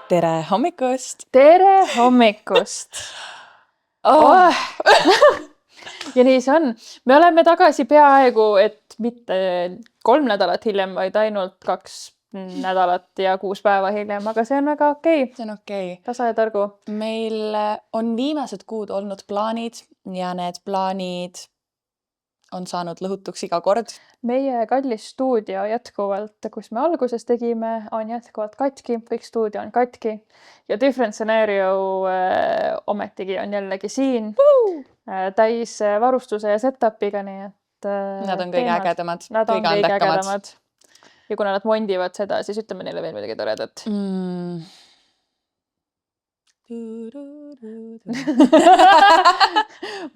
Tere hommikust! Tere hommikust! Ja nii see on. Me oleme tagasi peaaegu, et mitte 3 nädalat hiljem, vaid ainult 2 nädalat ja 6 päeva hiljem, aga see on väga okei. See on okei. Tasa ja targu. Meil on viimased kuud olnud plaanid ja need plaanid on saanud lõhutuks iga kord. Meie kallis stuudio jätkuvalt, kus me alguses tegime, on jätkuvalt katki. Kõik stuudio on katki. Ja Different Scenario ometigi on jällegi siin. Täis varustuse ja setupiga, nii et Nad on kõige ägedamad. Nad on kõige ägedamad. Ja kuna nad mondivad seda, siis ütleme neile veel midagi toredat.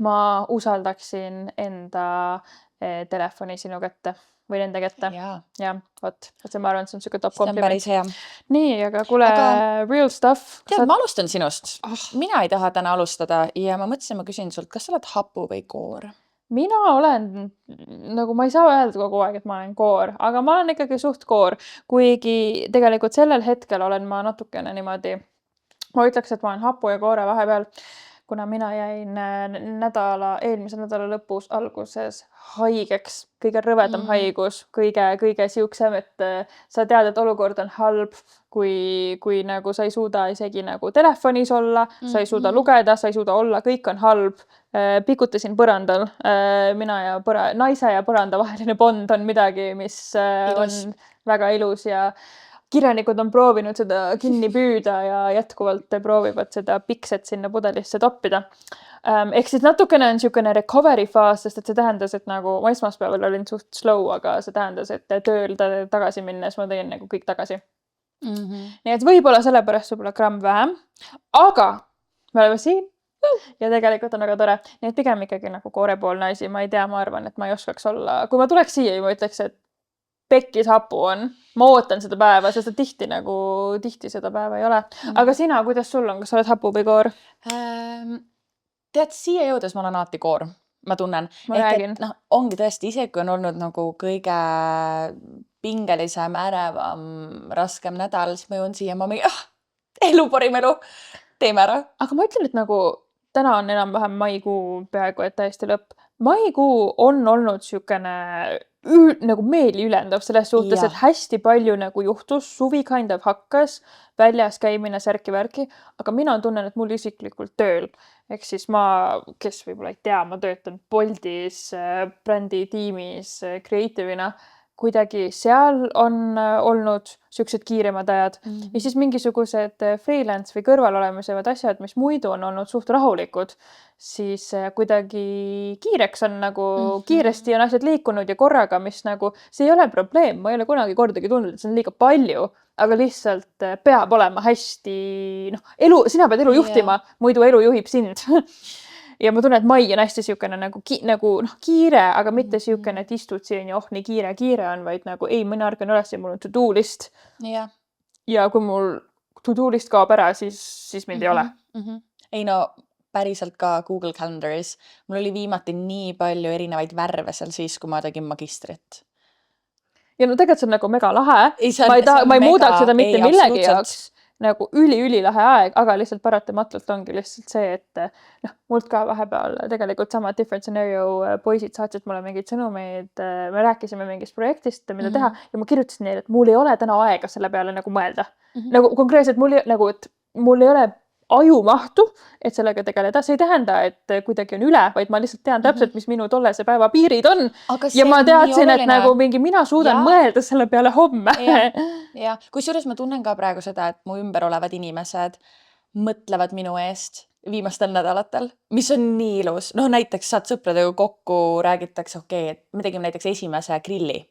Ma usaldaksin enda telefoni sinu kätte või nende kätte. Ja, vot. Ma arvan, et see on süke top kompliment. See on päris hea. Nii, aga kuule, real stuff. Tead, ma alustan sinust. Mina ei taha täna alustada ja ma mõtlesin, ma küsin sult, kas sa oled hapu või koor? Mina olen, nagu ma ei saa öelda kogu aeg, et ma olen koor, aga ma olen ikkagi suht koor, kuigi tegelikult sellel hetkel olen ma natukene niimoodi, ma ütleks, et ma olen hapu ja koore vahepeal, kuna mina jäin eelmise nädala lõpus alguses haigeks, kõige rõvedam haigus, kõige siuksem, et sa tead, et olukord on halb, kui nagu sa ei suuda isegi nagu telefonis olla, sa ei suuda lugeda, sa ei suuda olla, kõik on halb. Pikutasin põrandal. Mina ja naise ja põranda vaheline bond on midagi, mis on väga ilus ja kirjanikud on proovinud seda kinni püüda ja jätkuvalt proovivad seda pikset sinna pudelisse toppida. Ehk siis natukene on niisugune recovery faas, sest et see tähendas, et nagu ma esmaspäeval olin suht slow, aga see tähendas, et tööl tagasi minnes ma tegin nagu kõik tagasi. Nii et võib-olla sellepärast võib-olla gramm vähem, aga me oleme siin ja tegelikult on väga tore. Nii et pigem ikkagi nagu koorepoolne asi, ma ei tea, ma arvan, et ma ei oskaks olla, kui ma tuleks siia ja ma ütleks, et pekkis hapu on, ma ootan seda päeva, sest tihti seda päeva ei ole. Aga sina, kuidas sul on, kas sa oled hapu või koor? Tead, siia jõudes ma olen alati koor, ma tunnen. Ma räägin. Ongi tõesti, ise kui on olnud nagu kõige pingelisem, ärevam, raskem nädal, siis ma jõuan siia, ma mingi, elu parim elu, teeme ära. Aga ma ütlen, et nagu täna on enam-vähem maikuu peaaegu, et täiesti lõpp. Maikuu on olnud niisugune nagu meeli ülendav selles suhtes, et hästi palju nagu juhtus, suvi kind of hakkas, väljas käimine särki-värki, aga mina tunnen, et mul isiklikult tööl. Ehk siis kes võib-olla ei tea, ma töötan Boltis, brändi tiimis, kreatiivina, kuidagi seal on olnud siuksed kiiremad ajad ja siis mingisugused freelance või kõrval olemised asjad, mis muidu on olnud suht rahulikud, siis kuidagi kiireks on nagu kiiresti on asjad liikunud ja korraga, mis nagu, see ei ole probleem, ma ei ole kunagi kordagi tundnud, et see on liiga palju, aga lihtsalt peab olema hästi, sina pead elu juhtima, muidu elu juhib sind. Ja ma tunnen, et mai on hästi siukene nagu kiire, aga mitte siukene, et istud siin ja nii kiire on, vaid nagu ei, mõne argan üles ja mul on to-do list. Ja kui mul to-do list kaob ära, siis mind ei ole. Ei päriselt ka Google Calendaris. Mul oli viimati nii palju erinevaid värve seal siis, kui ma tegin magistrit. Ja tegelikult see on nagu mega lahe. Ma ei muudaks seda mitte millegi jaoks. Nagu üli lahe aeg, aga lihtsalt paratamatult ongi lihtsalt see, et mult ka vahepeal tegelikult sama Different Scenario poisid saatsid mulle mingid sõnumeid, me rääkisime mingist projektist, mida teha ja ma kirjutasin neile, et mul ei ole täna aega selle peale nagu mõelda. Nagu konkreetselt mul ei ole ajumahtu, et sellega tegeleda. See ei tähenda, et kuidagi on üle, vaid ma lihtsalt tean täpselt, mis minu tollese päeva piirid on. Ja ma teadsin, et nagu mina suudan mõelda selle peale homme. Ja, kusjuures ma tunnen ka praegu seda, et mu ümber olevad inimesed mõtlevad minu eest viimastel nädalatel, mis on nii ilus. Näiteks saad sõpradega kokku, räägitakse, et me tegime näiteks esimese grilli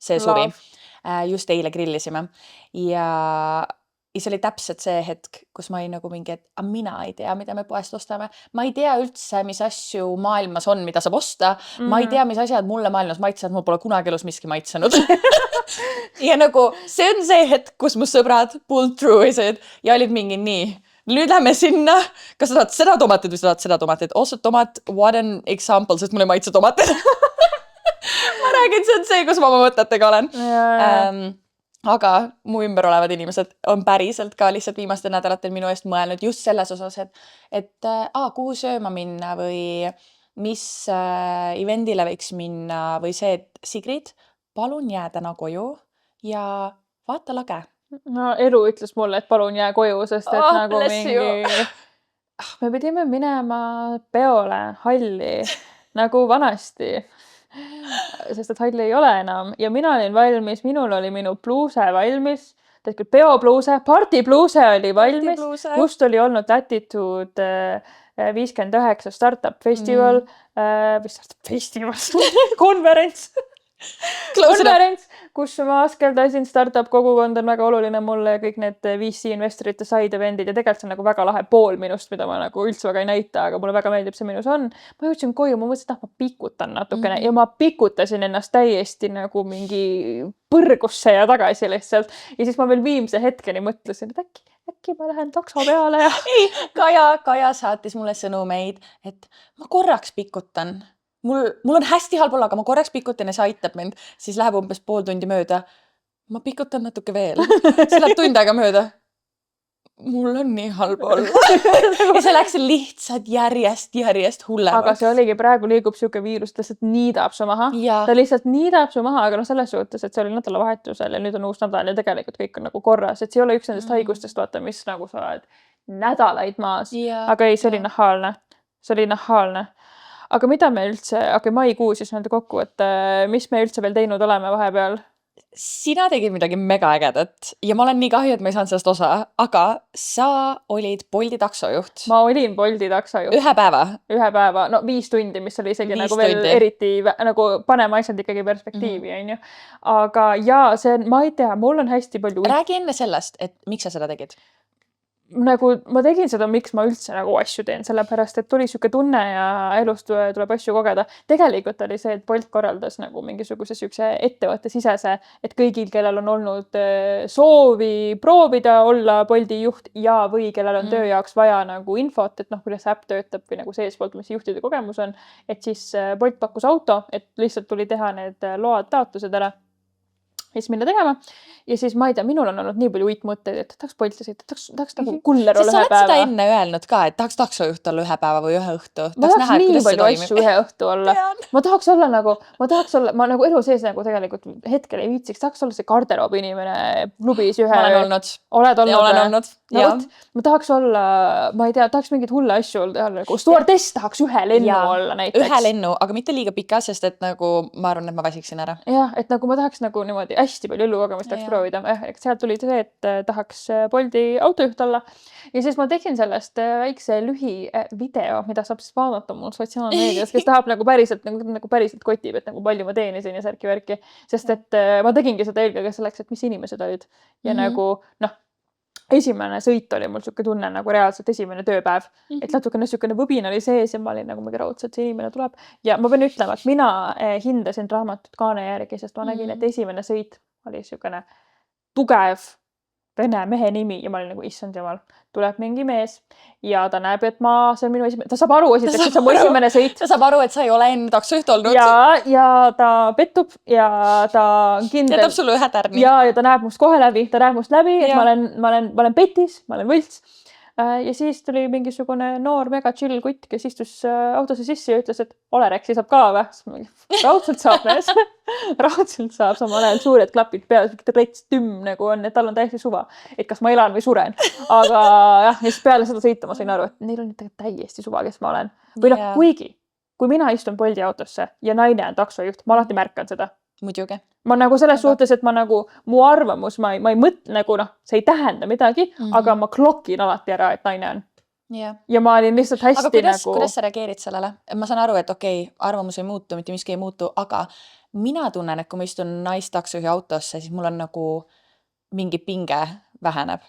see suvi. Just eile grillisime. Ja see oli täpselt see hetk, kus ma olin nagu mingi, et mina ei tea, mida me poest ostame. Ma ei tea üldse, mis asju maailmas on, mida saab osta. Ma ei tea, mis asjad mulle maailmas maitsevad. Mul pole kunagi elus miski maitsenud. Ja nagu see on see hetk, kus mu sõbrad pulled through isid ja olid mingi nii. Nüüd lähme sinna. Kas sa tahad seda tomatit või sa tahad seda tomatit? Also tomat, what an example, sest mulle ei maitse tomatit. Ma räägin, see on see, kus ma oma mõtetega olen. aga mu ümber olevad inimesed on päriselt ka lihtsalt viimastel nädalatel minu eest mõelnud just selles osas, et kuhu sööma minna või mis eventile võiks minna või see, et Sigrid, palun jää täna koju ja vaata lage. No elu ütles mulle, et palun jää koju, sest et nagu bless you. mingi... Me pidime minema peole, halli, nagu vanasti. Sest et halli ei ole enam. Ja mina olin valmis, minul oli minu pluuse valmis. Tegelikult peopluuse, partipluuse oli valmis. Partipluuse. Just oli olnud Attitude 59 Startup Festival. Või Startup Festival? Konverents. Konverents, kus ma askeldasin, startup kogukond on väga oluline mulle ja kõik need VC investorite side eventid ja tegelikult see on nagu väga lahe pool minust, mida ma nagu üldse väga ei näita, aga mulle väga meeldib see minus on. Ma jõudsin koju, ma mõtlesin, et ma pikutan natukene ja ma pikutasin ennast täiesti nagu mingi põrgusse ja tagasi lihtsalt. Ja siis ma veel viimse hetkeni mõtlesin, et äkki ma lähen takso peale ja... Ei, Kaja saatis mulle sõnumeid, et ma korraks pikutan. Mul on hästi halb olla, aga ma korraks pikutan ja see aitab mind. Siis läheb umbes pool tundi mööda. Ma pikutan natuke veel. Siis läheb tund aega mööda. Mul on nii halb olla. Ja see läks lihtsalt järjest hullemaks. Aga see oligi, praegu liigub siuke viirus, ta lihtsalt niidab su maha. Ja. Ta lihtsalt niidab su maha, aga selles suhtes, et see oli nädalavahetusel ja nüüd on uus nädal ja tegelikult kõik on nagu korras. Et see ei ole üks nendest haigustest, vaata, mis nagu sa oled nädalaid maas. Aga ei, see oli nahaalne. See oli nahaalne. Aga mida me üldse, maikuu siis nende kokku, et mis me üldse veel teinud oleme vahepeal? Sina tegid midagi mega ägedat ja ma olen nii kahju, et ma ei saanud sellest osa, aga sa olid Bolti taksojuht. Ma olin Bolti taksojuht. Ühe päeva? No 5 tundi, mis oli isegi nagu veel eriti, nagu paneme asjad ikkagi perspektiivi, on ju. Aga jaa, see on, ma ei tea, mul on hästi palju... Räägi enne sellest, et miks sa seda tegid? Nagu ma tegin seda, miks ma üldse nagu asju teen, sellepärast, et tuli siuke tunne ja elust tuleb asju kogeda. Tegelikult oli see, et Bolt korraldas nagu mingisuguse siukse ettevõtte sisese, et kõigil, kellel on olnud soovi proovida olla Bolti juht ja või kellel on töö jaoks vaja nagu infot, et noh, kuidas äpp töötab või nagu seespoolt, mis juhtide kogemus on, et siis Bolt pakkus auto, et lihtsalt tuli teha need load taotlused ära. Ja siis minna tegema. Ja siis ma ei tea, minul on olnud nii palju uitmõtteid, et tahaks Bolti sõita, tahaks nagu kuller olla ühe päeva. Sa oled seda enne öelnud ka, et tahaks taksojuht olla ühe päeva või ühe õhtu. Ma tahaks nii palju asju ühe õhtu olla. Ma tahaks olla, ma nagu elu sees nagu tegelikult hetkel ei viitsiks, tahaks olla see garderoobi inimene klubis ühe. Ma olen olnud. Oled olnud? Ja olen olnud. Ja. Ma tahaks olla, ma ei tea, tahaks mingit hulle asju olla. Nagu stewardess tahaks ühe lennu olla näiteks. Ühe lennu, aga mitte liiga pika, sest et nagu ma arvan, et ma väsiksin ära. Jah, et nagu ma tahaks nagu niimoodi hästi palju elukogemist tahaks proovida. Sealt tuli see, et tahaks Bolti autojuht olla. Ja siis ma tegin sellest väikse lühi video, mida saab siis vaadata mul sotsiaalmeedias, kes tahab nagu päriselt kotib, et nagu palju ma teenisin ja särki-värki. Sest et ma tegingi seda eelkõige selleks, et mis inimesed olid. Ja nagu, noh, esimene sõit oli mul siuke tunne nagu reaalselt esimene tööpäev. Et natukene siukene võbin oli sees ja ma olin nagu mingi raudselt, see inimene tuleb. Ja ma pean ütlema, et mina hindasin raamatut kaane järgi, sest ma nägin, et esimene sõit oli siukene tugev vene mehe nimi ja ma olin nagu, issand jumal, tuleb mingi mees ja ta näeb, et see on minu esimene, ta saab aru, et see on mu esimene sõit. Ta saab aru, et sa ei ole enne taksojuht olnud. Ja ta pettub ja ta kindel. Jätab sulle ühe tärni. Ja ta näeb must kohe läbi, et ma olen petis, ma olen võlts. Ja siis tuli mingisugune noor mega chill kutt, kes istus autosse sisse ja ütles, et Olereksi saab ka või? Raudselt saab näes. Raudselt saab samal ajal suured klapid peal, rets tümm nagu on, et tal on täiesti suva, et kas ma elan või suren. Aga jah, ja siis peale seda sõita ma sain aru, et neil on täiesti suva, kes ma olen. Või noh, kuigi, kui mina istun Bolti autosse ja naine on taksojuht, ma alati märkan seda. Muidugi. Ma nagu selles suhtes, et ma nagu, mu arvamus, ma ei mõtle nagu, noh, see ei tähenda midagi, aga ma klokin alati ära, et naine on. Ja ma olin lihtsalt hästi aga nagu... kuidas sa reageerid sellele? Ma saan aru, et okei, arvamus ei muutu, mitte miski ei muutu, aga mina tunnen, et kui ma istun naistaksojuhi autosse, siis mul on nagu mingi pinge väheneb.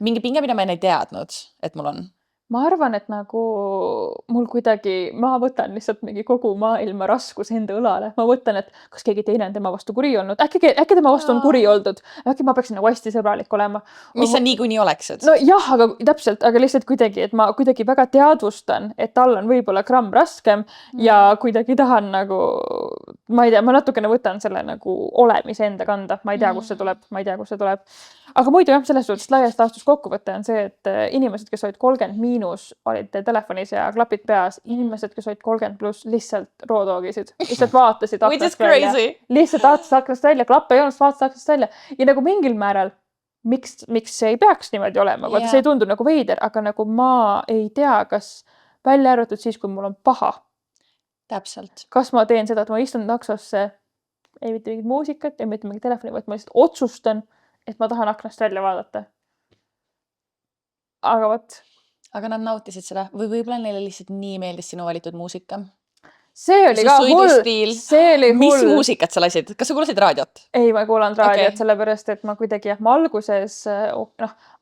Mingi pinge, mida ma enne ei teadnud, et mul on. ma arvan, et nagu mul kuidagi, ma võtan lihtsalt mingi kogu maailma raskus enda õlale. Ma võtan, et kas keegi teine on tema vastu kuri olnud. Äkki tema vastu on kuri oldud. Äkki ma peaksin nagu hästi sõbralik olema. Mis sa niikuinii oleksid. No jah, aga täpselt, aga lihtsalt kuidagi, et ma kuidagi väga teadvustan, et tal on võib-olla gramm raskem ja kuidagi tahan nagu, ma ei tea, ma natukene võtan selle nagu olemise enda kanda. Ma ei tea, kust see tuleb. Aga muidu jah, selles suhtes laias laastus kokkuvõte on see, et inimesed, kes olid 30 miinus, olid telefonis ja klapid peas. Inimesed, kes olid 30 pluss, lihtsalt roodoogisid. Lihtsalt vaatasid Which is aknast välja. crazy. Lihtsalt vaatasid aknast välja, klappe ei olnud, vaatasid aknast välja. Ja nagu mingil määral, miks see ei peaks niimoodi olema? Vaata, see ei tundu nagu veider, aga nagu ma ei tea, kas välja arvatud siis, kui mul on paha. Täpselt. Kas ma teen seda, et ma istun taksosse, ei mitte mingit muusikat, ei mitte mingit telefoni, vaid ma lihtsalt otsustan, et ma tahan aknast välja vaadata. Aga vot. Aga nad nautisid seda või võib-olla neile lihtsalt nii meeldis sinu valitud muusika. See oli ka hull. See oli hull. Mis muusikat sa lasid? Kas sa kuulasid raadiot? Ei, ma ei kuulanud raadiot, sellepärast, et ma kuidagi, ma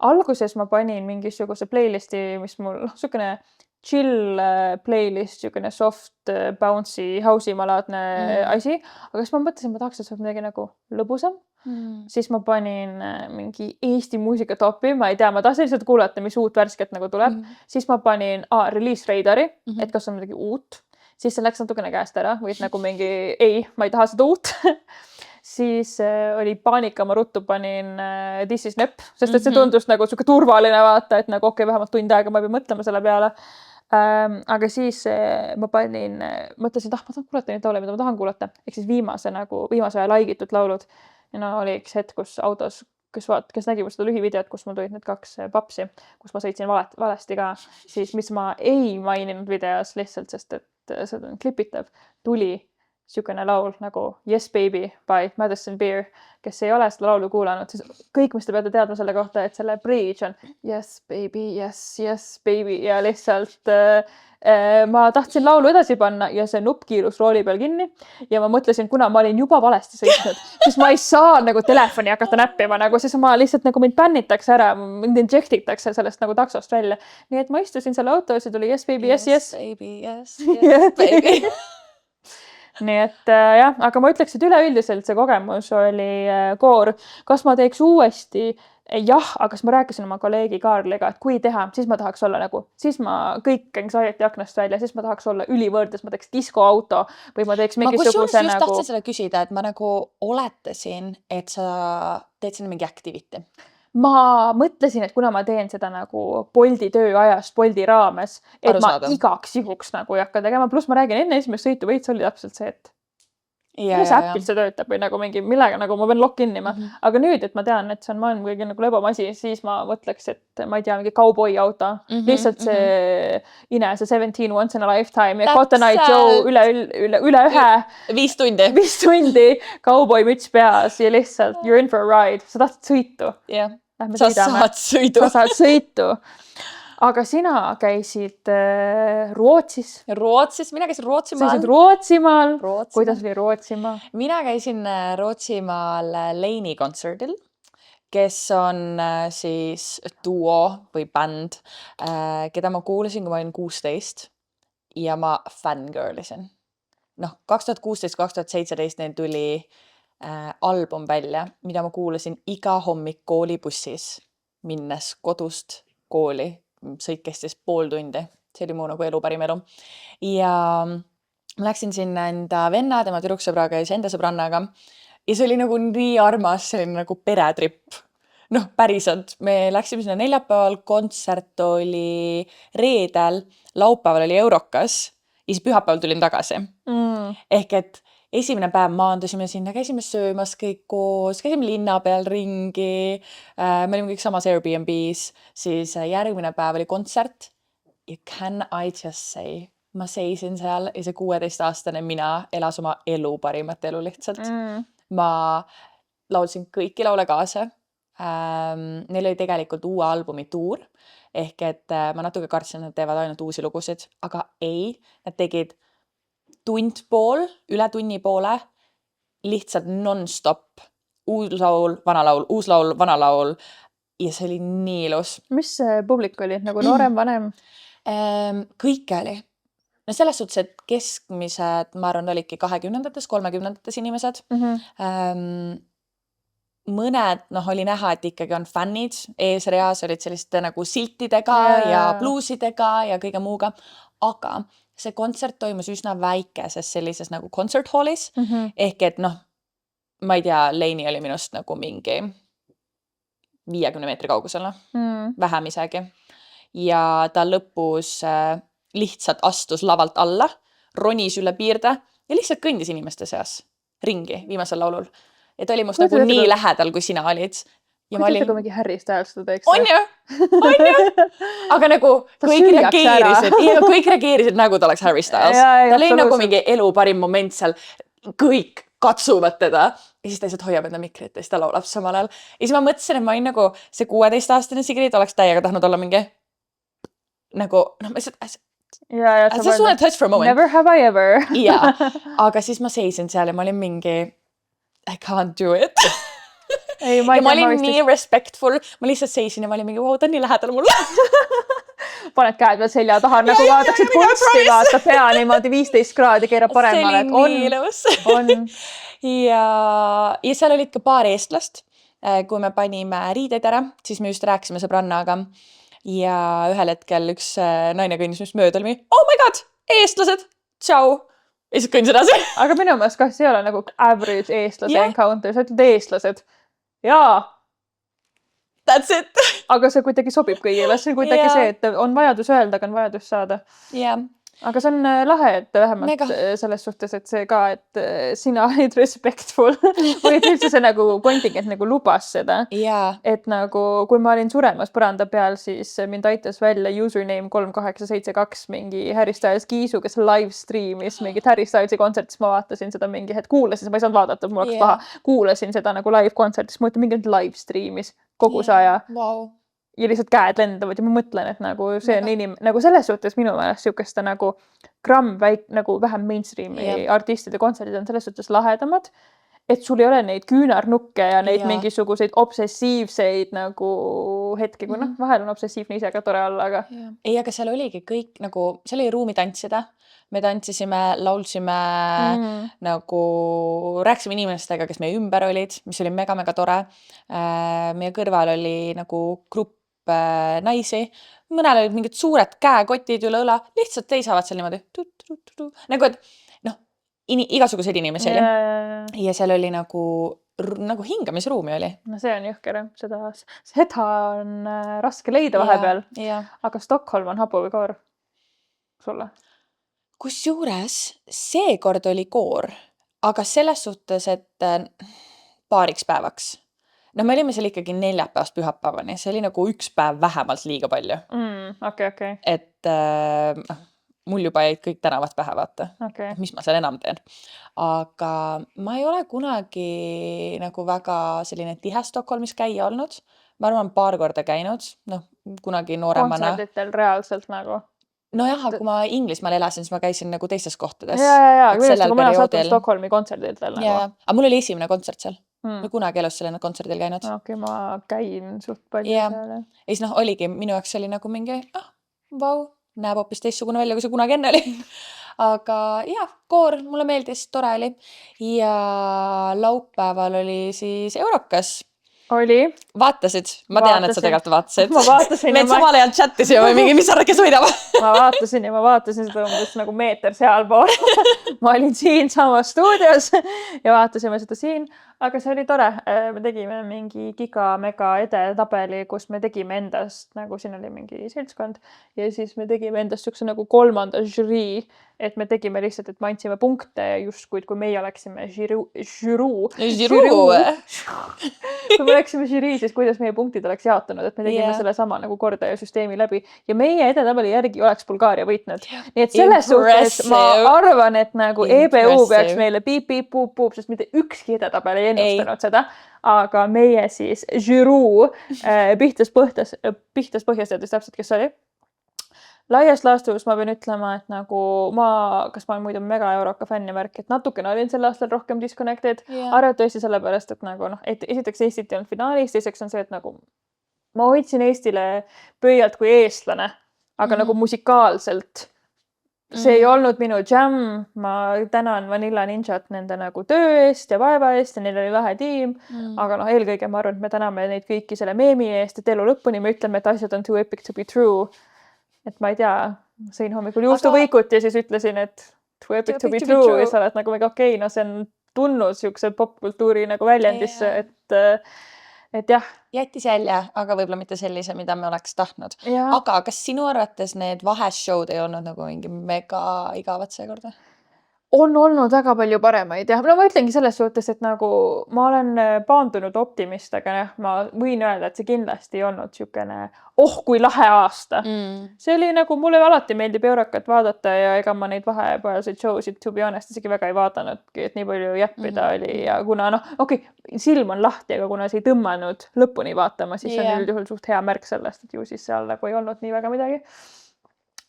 alguses ma panin mingisuguse playlisti, mis mul, sukene chill playlist, sukene soft, bouncy, house'i malaadne asi. Aga siis ma mõtlesin, ma tahaks, et see on midagi nagu lõbusam. Siis ma panin mingi Eesti muusikatopi, ma ei tea, ma tahtsin lihtsalt kuulata, mis uut värsket nagu tuleb. Siis ma panin Release Radari, et kas on midagi uut. Siis see läks natukene käest ära, või nagu mingi, ei, ma ei taha seda uut. Siis oli paanika, ma ruttu panin This is Nep, sest et see tundus nagu suke turvaline vaata, et nagu okei, vähemalt tund aega ma ei pea mõtlema selle peale. Aga siis ma panin, mõtlesin, et ma tahan kuulata neid laule, mida ma tahan kuulata. Ehk siis viimase aja laikitud laulud. Ja no oli üks hetk, kus autos, kes nägi seda lühivideot, kus mul tulid need 2 papsi, kus ma sõitsin valesti ka, siis mis ma ei maininud videos lihtsalt, sest et seda on klipitav, tuli sükene laul nagu Yes Baby by Madison Beer, kes ei ole seda laulu kuulanud, siis kõik, mis te peate teadma selle kohta, et selle bridge on Yes Baby, yes baby ja lihtsalt ma tahtsin laulu edasi panna ja see nupp kiirus rooli peal kinni ja ma mõtlesin, kuna ma olin juba valesti sõitnud, siis ma ei saa nagu telefoni hakata näppima, nagu siis ma lihtsalt nagu mind bännitakse ära, mind injectitakse sellest nagu taksost välja. Nii et ma istusin seal autos ja tuli Yes Baby, yes baby, yes baby. Nii et jah, aga ma ütleks, et üleüldiselt see kogemus oli koor. Kas ma teeks uuesti? Jah, aga siis ma rääkisin oma kolleegi Kaarliga, et kui teha, siis ma tahaks olla nagu, siis ma kõik anxiety aknast välja, siis ma tahaks olla ülivõrdes, ma teeks diskoauto või ma teeks mingisuguse just tahtsin seda küsida, et ma nagu oletasin, et sa teed sinna mingi activity. Ma mõtlesin, et kuna ma teen seda nagu Bolti tööajast, Bolti raames, et ma igaks juhuks nagu ei hakka tegema, pluss ma räägin enne esimest sõitu veits oli täpselt see, et kuidas äppilt see töötab või nagu mingi, millega nagu ma pean lock-innima. Aga nüüd, et ma tean, et see on maailma kõige nagu lebam asi, siis ma mõtleks, et ma ei tea, mingi cowboy auto, lihtsalt see ine, see 17 once in a lifetime ja Cotton Eye Joe üle 5 tundi. 5 tundi, cowboy müts peas ja lihtsalt you're in for a ride. Sa tahtsid sõitu. Jah, sa saad sõidu. Sa saad sõitu. Aga sina käisid Rootsis. Mina käisin Rootsimaal. Sa käisid Rootsimaal. Kuidas oli Rootsimaa? Mina käisin Rootsimaal Lane'i kontserdil, kes on siis duo või bänd, keda ma kuulasin, kui ma olin 16 ja ma fangirlisin. 2016-2017 neil tuli album välja, mida ma kuulasin iga hommik koolibussis, minnes kodust kooli. Sõit kestis 0,5 tundi. See oli mu nagu elu parim elu. Ja ma läksin sinna enda venna, tema tüdruksõbraga ja enda sõbrannaga. Ja see oli nagu nii armas, see oli nagu peretripp. Päriselt. Me läksime sinna neljapäeval, kontsert oli reedel, laupäeval oli Eurokas ja siis pühapäeval tulin tagasi. Ehk et esimene päev maandusime sinna, käisime söömas kõik koos, käisime linna peal ringi, me olime kõik samas Airbnb's, siis järgmine päev oli kontsert ja can I just say, ma seisin seal ja see 16-aastane mina elas oma elu parimat elu lihtsalt. Ma laulsin kõiki laule kaasa. Neil oli tegelikult uue albumi tuur, ehk et ma natuke kartsin, et nad teevad ainult uusi lugusid, aga ei, nad tegid tund pool, üle tunni poole, lihtsalt non-stop. Uus laul, vana laul, uus laul, vana laul. ja see oli nii ilus. Mis see publik oli? Nagu noorem, vanem? Kõike oli. No selles suhtes, et keskmised, ma arvan, olidki 20-ndates, 30-ndates inimesed. Mõned, oli näha, et ikkagi on fännid. Eesreas olid selliste nagu siltidega ja bluusidega ja kõige muuga. Aga see kontsert toimus üsna väikeses sellises nagu concert hallis. Ehk et ma ei tea, Leini oli minust nagu mingi 50 meetri kaugusel, vähem isegi. Ja ta lõpus lihtsalt astus lavalt alla, ronis üle piirde ja lihtsalt kõndis inimeste seas ringi viimasel laulul. Et oli must nagu nii lähedal, kui sina olid. Ja kuidas nagu mingi Harry Styles seda teeks? On ju? Aga nagu kõik reageerisid nagu ta oleks Harry Styles. Ta oli nagu mingi elu parim moment seal. Kõik katsuvad teda. Ja siis ta lihtsalt hoiab enda mikrit ja siis ta laulab samal ajal. Ja siis ma mõtlesin, et ma olin nagu see 16-aastane Sigrid oleks täiega tahtnud olla mingi nagu, ma lihtsalt I just want to touch for a moment. Never have I ever. Ja, aga siis ma seisin seal ja ma olin mingi I can't do it. Ja ma olin nii respectful. Ma lihtsalt seisin ja ma olin mingi, wow, ta on nii lähedal mulle. Paned käed veel selja taha, nagu vaataksid kunsti, vaata pea niimoodi 15 kraadi keerab paremale. See oli nii ilus. Ja seal olid ka paar eestlast. Kui me panime riideid ära, siis me just rääkisime sõbrannaga. Ja ühel hetkel üks naine kõndis minust mööda, oli mingi, oh my god, eestlased, tšau. Ja siis kõndis edasi. Aga minu meelest kas ei ole nagu average eestlase encounter, sa ütled eestlased. Jaa. That's it. Aga see kuidagi sobib kõigile. See on kuidagi see, et on vajadus öelda, aga on vajadus saada. Jah. Aga see on lahe, et vähemalt selles suhtes, et see ka, et sina olid respectful. Või et üldse see nagu kontingent nagu lubas seda. Et nagu, kui ma olin suremas põranda peal, siis mind aitas välja username 3872 mingi Harry Styles Kiisu, kes live streamis mingit Harry Stylesi kontsertis. Ma vaatasin seda mingi hetk, kuulasin, ma ei saanud vaadata, mul oleks paha. Kuulasin seda nagu live kontsertis, ma mõtlen mingi live streamis kogu see aja. Wow. Ja lihtsalt käed lendavad ja ma mõtlen, et nagu see on nagu selles suhtes minu meelest siukeste nagu gramm nagu vähem mainstreami artistide kontserdid on selles suhtes lahedamad, et sul ei ole neid küünarnukke ja neid mingisuguseid obsessiivseid nagu hetki, kui vahel on obsessiivne ise ka tore olla, aga... Ei, aga seal oligi kõik nagu, seal oli ruumi tantsida. Me tantsisime, laulsime, nagu rääkisime inimestega, kes meie ümber olid, mis oli mega tore. Meie kõrval oli nagu grupp naisi. Mõnel olid mingid suured käekotid üle õla, lihtsalt seisavad seal niimoodi. Nagu, et igasuguseid inimesi oli. Ja seal oli nagu hingamisruumi oli. No see on jõhker, seda on raske leida vahepeal. Aga Stockholm on hapu või koor sulle? Kusjuures seekord oli koor, aga selles suhtes, et paariks päevaks. Me olime seal ikkagi neljapäevast pühapäevani, see oli nagu üks päev vähemalt liiga palju. Okay. Et mul juba jäid kõik tänavad pähe, vaata. Mis ma seal enam teen. Aga ma ei ole kunagi nagu väga selline tihe Stockholmis käia olnud. Ma arvan, paar korda käinud, kunagi nooremana. Kontserditel reaalselt nagu? Nojah, kui ma Inglismaal elasin, siis ma käisin nagu teistes kohtades. Millest kui mõne satun Stockholmi kontserditel nagu. Aga mul oli esimene kontsert seal. Ma kunagi elus selline kontserdil käinud. Okei, ma käin suht palju seal. Ja siis oligi, minu jaoks oli nagu mingi, vau, näeb hoopis teistsugune välja, kui see kunagi enne oli. Aga koor, mulle meeldis, tore oli. Ja laupäeval oli siis Eurokas. Oli. Vaatasid? Ma tean, et sa tegelikult vaatasid. Ma vaatasin. Meid samal ajal chat'is ja mingi, mis arvad, kes võidab? Ma vaatasin seda umbes nagu meeter seal pool. Ma olin siin samas stuudios ja vaatasime seda siin. Aga see oli tore. Me tegime mingi giga-mega edetabeli, kus me tegime endast, nagu siin oli mingi seltskond. Ja siis me tegime endast siukse nagu 3. žürii, et me tegime lihtsalt, et me andsime punkte justkui, kui meie oleksime žüruu. Kui me oleksime žürii, siis kuidas meie punktid oleks jaotunud, et me tegime selle sama nagu kordaja süsteemi läbi. Ja meie edetabeli järgi oleks Bulgaaria võitnud. Nii et selles suhtes ma arvan, et nagu EBU peaks meile piip-piip-puup-puup, sest mitte ükski edetabel ei ennustanud seda. Aga meie siis žüruu pihtas põhjas teades täpselt, kes oli. Laias laastus ma pean ütlema, et nagu kas ma olen muidu mega Euroka fänn ja märk, et natukene olin sel aastal rohkem disconnected. Arvad tõesti sellepärast, et nagu esiteks Eestit ei olnud finaalis, teiseks on see, et nagu ma hoidsin Eestile pöialt kui eestlane, aga nagu musikaalselt. See ei olnud minu jam, ma tänan Vanilla Ninjat nende nagu töö eest ja vaeva eest ja neil oli lahe tiim, aga noh, eelkõige ma arvan, et me täname neid kõiki selle meemi eest, et elu lõpuni me ütleme, et asjad on too epic to be true. Et ma ei tea, sõin hommikul juustuvõikut ja siis ütlesin, et too epic to be true ja sa oled nagu väga okei, no see on tunnus siukse popkultuuri nagu väljendisse, et jah. Jättis jälje, aga võib-olla mitte sellise, mida me oleks tahtnud. Ja. Aga kas sinu arvates need vaheshowd ei olnud nagu mingi mega igavad seekorda? On olnud väga palju paremaid ja no ma ütlengi selles suhtes, et nagu ma olen paandunud optimist, aga jah, ma võin öelda, et see kindlasti ei olnud siukene, kui lahe aasta. See oli nagu, mulle alati meeldib Eurokat vaadata ja ega ma neid vahepealseid showsid, to be honest, isegi väga ei vaadanudki, et nii palju jäppida oli ja kuna silm on lahti, aga kuna see ei tõmmanud lõpuni vaatama, siis on üldjuhul suht hea märk sellest, et ju siis seal nagu ei olnud nii väga midagi.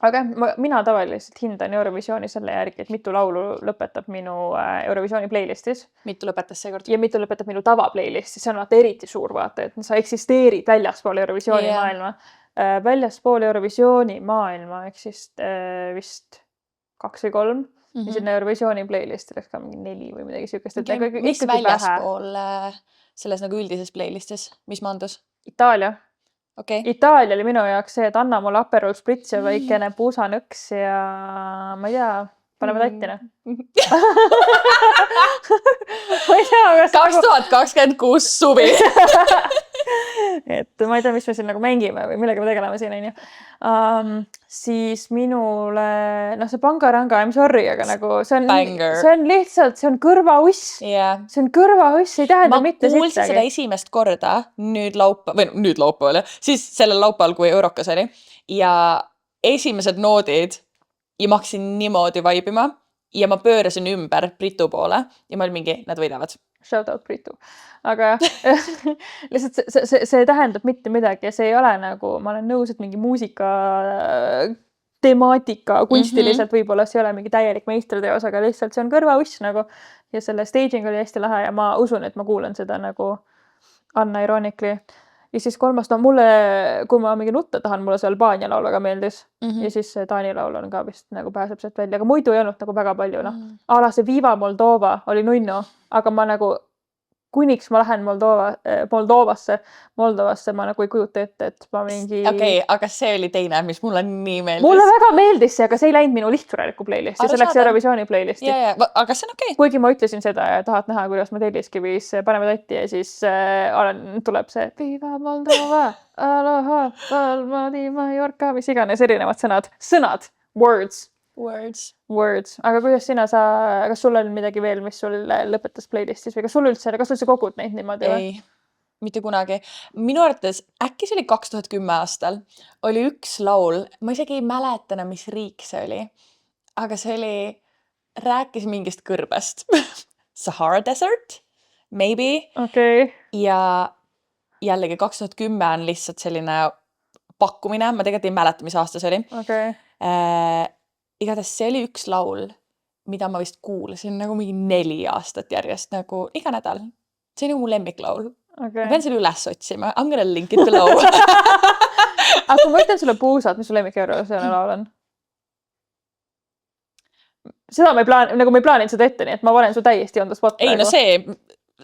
Aga mina tavaliselt hindan Eurovisiooni selle järgi, et mitu laulu lõpetab minu Eurovisiooni playlistis. Mitu lõpetas seekord? Ja mitu lõpetab minu tava playlistis. See on vaata eriti suur vaata, et sa eksisteerid väljaspool Eurovisiooni maailma. Väljaspool Eurovisiooni maailma, ehk siis vist 2 või 3. Ja sinna Eurovisiooni playlisti läks ka 4 või midagi siukest. Mis väljaspool selles nagu üldises playlistis? Mis mandus? Itaalia. Okay. Itaalia oli minu jaoks see, et anna mulle Aperol Spritz ja väikene puusanõks ja ma ei tea, paneme tattina. Ma ei tea, 2026 suvi. Et ma ei tea, mis me siin nagu mängime või millega me tegeleme siin, on ju. Siis minule, see pangaranga, I'm sorry, aga nagu see on lihtsalt, see on kõrvauss. Yeah. See on kõrvauss, ei tähenda mitte sittagi. Ma kuulsin seda esimest korda nüüd laupäeval, siis sellel laupäeval, kui Eurokas oli. Ja esimesed noodid ja ma hakkasin niimoodi vaibima ja ma pöörasin ümber Pritu poole ja ma olin mingi, nad võidavad. Shout out Pritu. Aga lihtsalt see tähendab mitte midagi ja see ei ole nagu, ma olen nõus, et mingi muusika temaatika kunstiliselt võib-olla see ei ole mingi täielik meistriteos, aga lihtsalt see on kõrvauss nagu ja selle staging oli hästi lahe ja ma usun, et ma kuulan seda nagu unironically. Ja siis 3. mulle, kui ma mingi nutta tahan, mulle see Albaania laul väga meeldis ja siis Taani laul on ka vist nagu pääseb sealt välja, aga muidu ei olnud nagu väga palju, Ala see Viva Moldova oli nunnu, aga ma nagu kuniks ma lähen Moldovasse, ma nagu ei kujuta ette, et ma mingi... Okei, aga see oli teine, mis mulle nii meeldis. Mulle väga meeldis see, aga see ei läinud minu lihtsureliku playlisti, see läks Eurovisiooni playlisti. Aga see on okei. Kuigi ma ütlesin seda ja tahad näha, kuidas ma telliskivis paneme tatti ja siis tuleb see Viva Moldova, aloha, Palmadi, Mallorca, mis iganes erinevad sõnad, words. Aga kuidas sina kas sul on midagi veel, mis sul lõpetas playlistis või kas sul üldse kogud neid niimoodi? Ei, mitte kunagi. Minu arvates äkki see oli 2010 aastal, oli üks laul, ma isegi ei mäletana, mis riik see oli, aga see oli, rääkis mingist kõrbest. Sahara Desert, maybe. Okay. Ja jällegi 2010 on lihtsalt selline pakkumine, ma tegelikult ei mäleta, mis aasta see oli. Okay. Igatahes see oli üks laul, mida ma vist kuulasin nagu mingi 4 aastat järjest, nagu iga nädal. See on mu lemmiklaul. Okay. Ma pean selle üles otsima. I'm gonna link it below. Aga kui ma ütlen sulle puusad, mis su lemmik Eurovisiooni laul on? Seda ma ei plaanin seda ette, nii et ma panen su täiesti on the spot. Ei, no see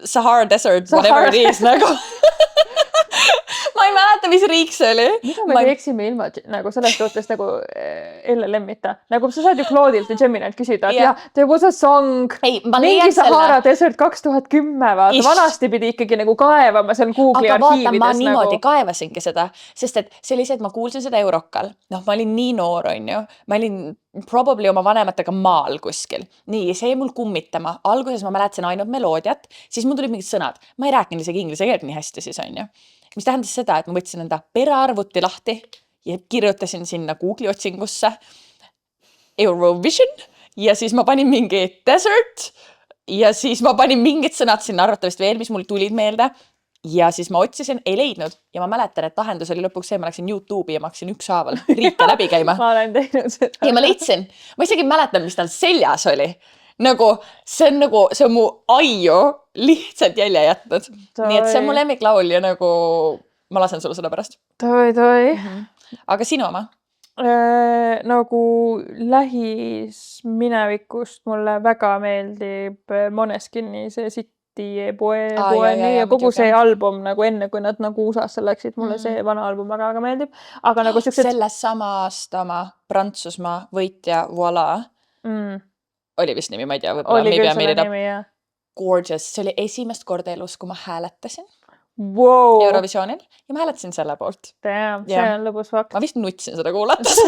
Sahara Desert, whatever it is, nagu... Ma ei mäleta, mis riik see oli. Mida me teeksime ilma nagu selles suhtes nagu LLM-ita? Nagu sa saad ju Claudilt ja Geminilt küsida, et jah, there was a song, mingi Sahara Desert 2010, vaata, vanasti pidi ikkagi nagu kaevama seal Google'i arhiivides. Aga vaata, ma niimoodi kaevasingi seda, sest et see oli see, et ma kuulsin seda Eurokal. Ma olin nii noor, on ju. Ma olin probably oma vanematega maal kuskil. Nii, see jäi mul kummitama. Alguses ma mäletasin ainult meloodiat, siis mul tulid mingid sõnad. Ma ei rääkinud isegi inglise keelt nii hästi siis, on ju. Mis tähendas seda, et ma võtsin enda perearvuti lahti ja kirjutasin sinna Google'i otsingusse Eurovision ja siis ma panin mingi desert ja siis ma panin mingid sõnad sinna arvatavasti veel, mis mul tulid meelde ja siis ma otsisin, ei leidnud ja ma mäletan, et lahendus oli lõpuks see, ma läksin YouTube'i ja ma hakkasin ükshaaval riike läbi käima. Ma olen teinud seda. Ja ma leidsin, ma isegi mäletan, mis tal seljas oli. Nagu, see on mu aiu lihtsalt jälje jätnud. Nii et see on mu lemmiklaul ja nagu ma lasen sulle seda pärast. Toi. Aga sinu oma? Nagu lähisminevikust mulle väga meeldib Måneskinni see City Bohemi ja kogu see album nagu enne, kui nad nagu USA-sse läksid, mulle see vana album väga meeldib. Aga nagu siuksed... Selles sama aasta oma Prantsusmaa võitja Voilà oli vist nimi, ma ei tea, võib-olla oli küll selle nimi, jah. Gorgeous, see oli esimest korda elus, kui ma hääletasin Eurovisioonil ja ma hääletasin selle poolt. Damn, see on lõbus fakt. Ma vist nutsin seda kuulates.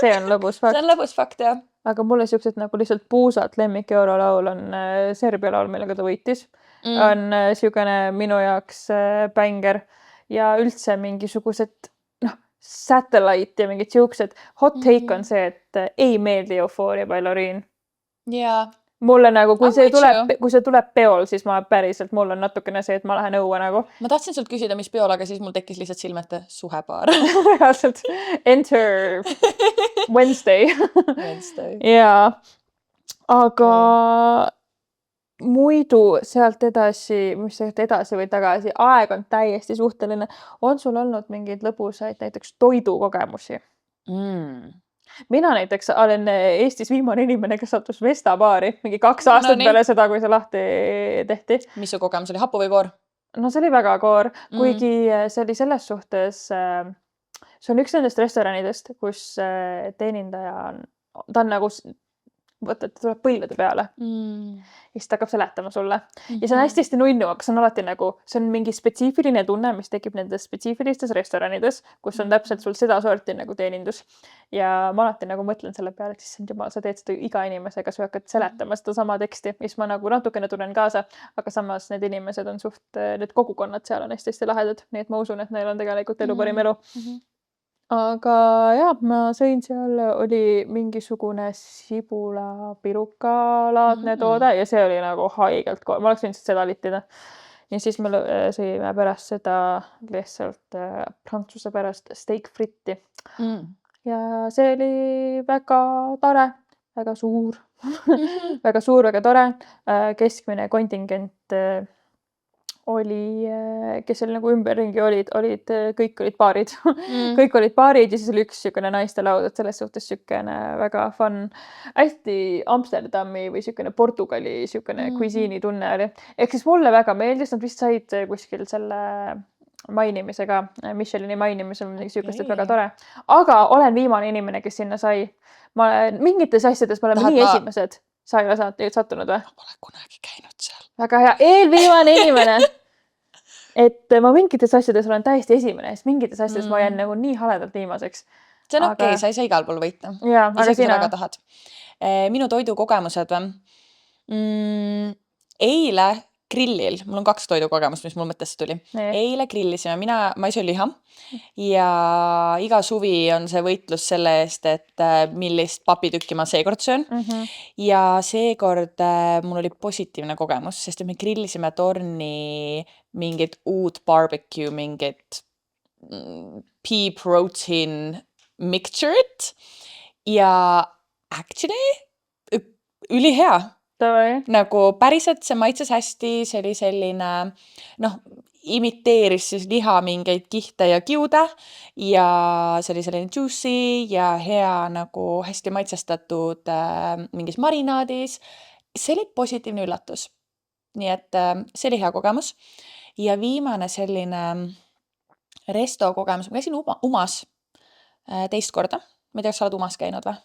See on lõbus fakt. See on lõbus fakt, jah. Aga mulle siuksed nagu lihtsalt puusad lemmik eurolaul on Serbia laul, millega ta võitis. On siukene minu jaoks bänger ja üldse mingisugused Satellite ja mingid siuksed. Hot take on see, et ei meeldi Euphoria by Loreen. Jaa. Mulle nagu, kui see tuleb peol, siis ma päriselt, mul on natukene see, et ma lähen õue nagu. Ma tahtsin sult küsida, mis peol, aga siis mul tekkis lihtsalt silmete suhepaar. Enter Wednesday. Jaa. Aga muidu sealt edasi, mis edasi või tagasi, aeg on täiesti suhteline. On sul olnud mingeid lõbusaid näiteks toidukogemusi? Mina näiteks olen Eestis viimane inimene, kes sattus Vesta baari mingi 2 aastat peale seda, kui see lahti tehti. Mis su kogemus oli, hapu või koor? No see oli väga koor, kuigi see oli selles suhtes, see on üks nendest restoranidest, kus teenindaja on, ta on nagu, võtta, ta tuleb põlvede peale ja siis ta hakkab seletama sulle. Ja see on hästi nunnu, aga see on alati nagu, see on mingi spetsiifiline tunne, mis tekib nendes spetsiifilistes restoranides, kus on täpselt sul seda sorti nagu teenindus. Ja ma alati nagu mõtlen selle peale, et siis jumal, sa teed seda iga inimesega, sa hakkad seletama seda sama teksti, mis ma nagu natukene tunnen kaasa, aga samas need inimesed on suht, need kogukonnad seal on hästi lahedad, nii et ma usun, et neil on tegelikult elu parim elu. Aga jah, ma sõin seal, oli mingisugune sibula piruka laadne toode ja see oli nagu haigelt kohe. Ma oleks võinud seda littida. Ja siis me sõime pärast seda lihtsalt prantsuse pärast steak fritti. Ja see oli väga tore, väga suur, väga suur, väga tore. Keskmine kontingent oli, kes seal nagu ümberringi olid, kõik olid paarid. Kõik olid paarid ja siis oli üks siukene naiste laud, et selles suhtes siukene väga fun. Hästi Amsterdami või siukene Portugali siukene cuisine'i tunne oli. Ehk siis mulle väga meeldis, nad vist said kuskil selle mainimisega, Michelini mainimisel midagi siukest, et väga tore. Aga olen viimane inimene, kes sinna sai. Mingites asjades me oleme nii esimesed. Sa ei ole sattunud või? Ma pole kunagi käinud seal. Väga hea. Eelviimane inimene. Et ma mingites asjades olen täiesti esimene, sest mingites asjades ma jään nagu nii haledalt viimaseks. See on okei, sa ei saa igal pool võita. Jaa, aga sina? Väga tahad. Minu toidukogemused või? Eile grillil, mul on 2 toidukogemust, mis mul mõttesse tuli. Eile grillisime, ma ei söö liha ja iga suvi on see võitlus selle eest, et millist papitükki ma seekord söön. Ja seekord mul oli positiivne kogemus, sest me grillisime torni mingit uut barbecue, mingit pea protein mixture'it ja actually ülihea. Nagu päriselt see maitses hästi, see oli selline, imiteeris siis liha mingeid kihte ja kiude ja see oli selline juicy ja hea nagu hästi maitsestatud mingis marinaadis. See oli positiivne üllatus. Nii et see oli hea kogemus. Ja viimane selline resto kogemus, ma käisin Umas 2 korda. Ma ei tea, kas sa oled Umas käinud või?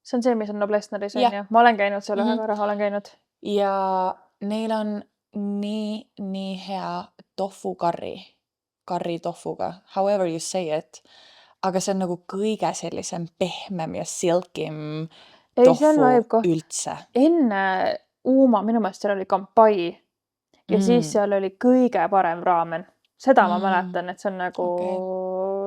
See on see, mis on Noblessneris, on ju. Ma olen käinud seal ühe korra, olen käinud. Ja neil on nii hea tofu karri tofuga, however you say it. Aga see on nagu kõige sellisem pehmem ja silkim tofu üldse. Enne Uuma, minu meelest seal oli kampai ja siis seal oli kõige parem raamen. Seda ma mäletan, et see on nagu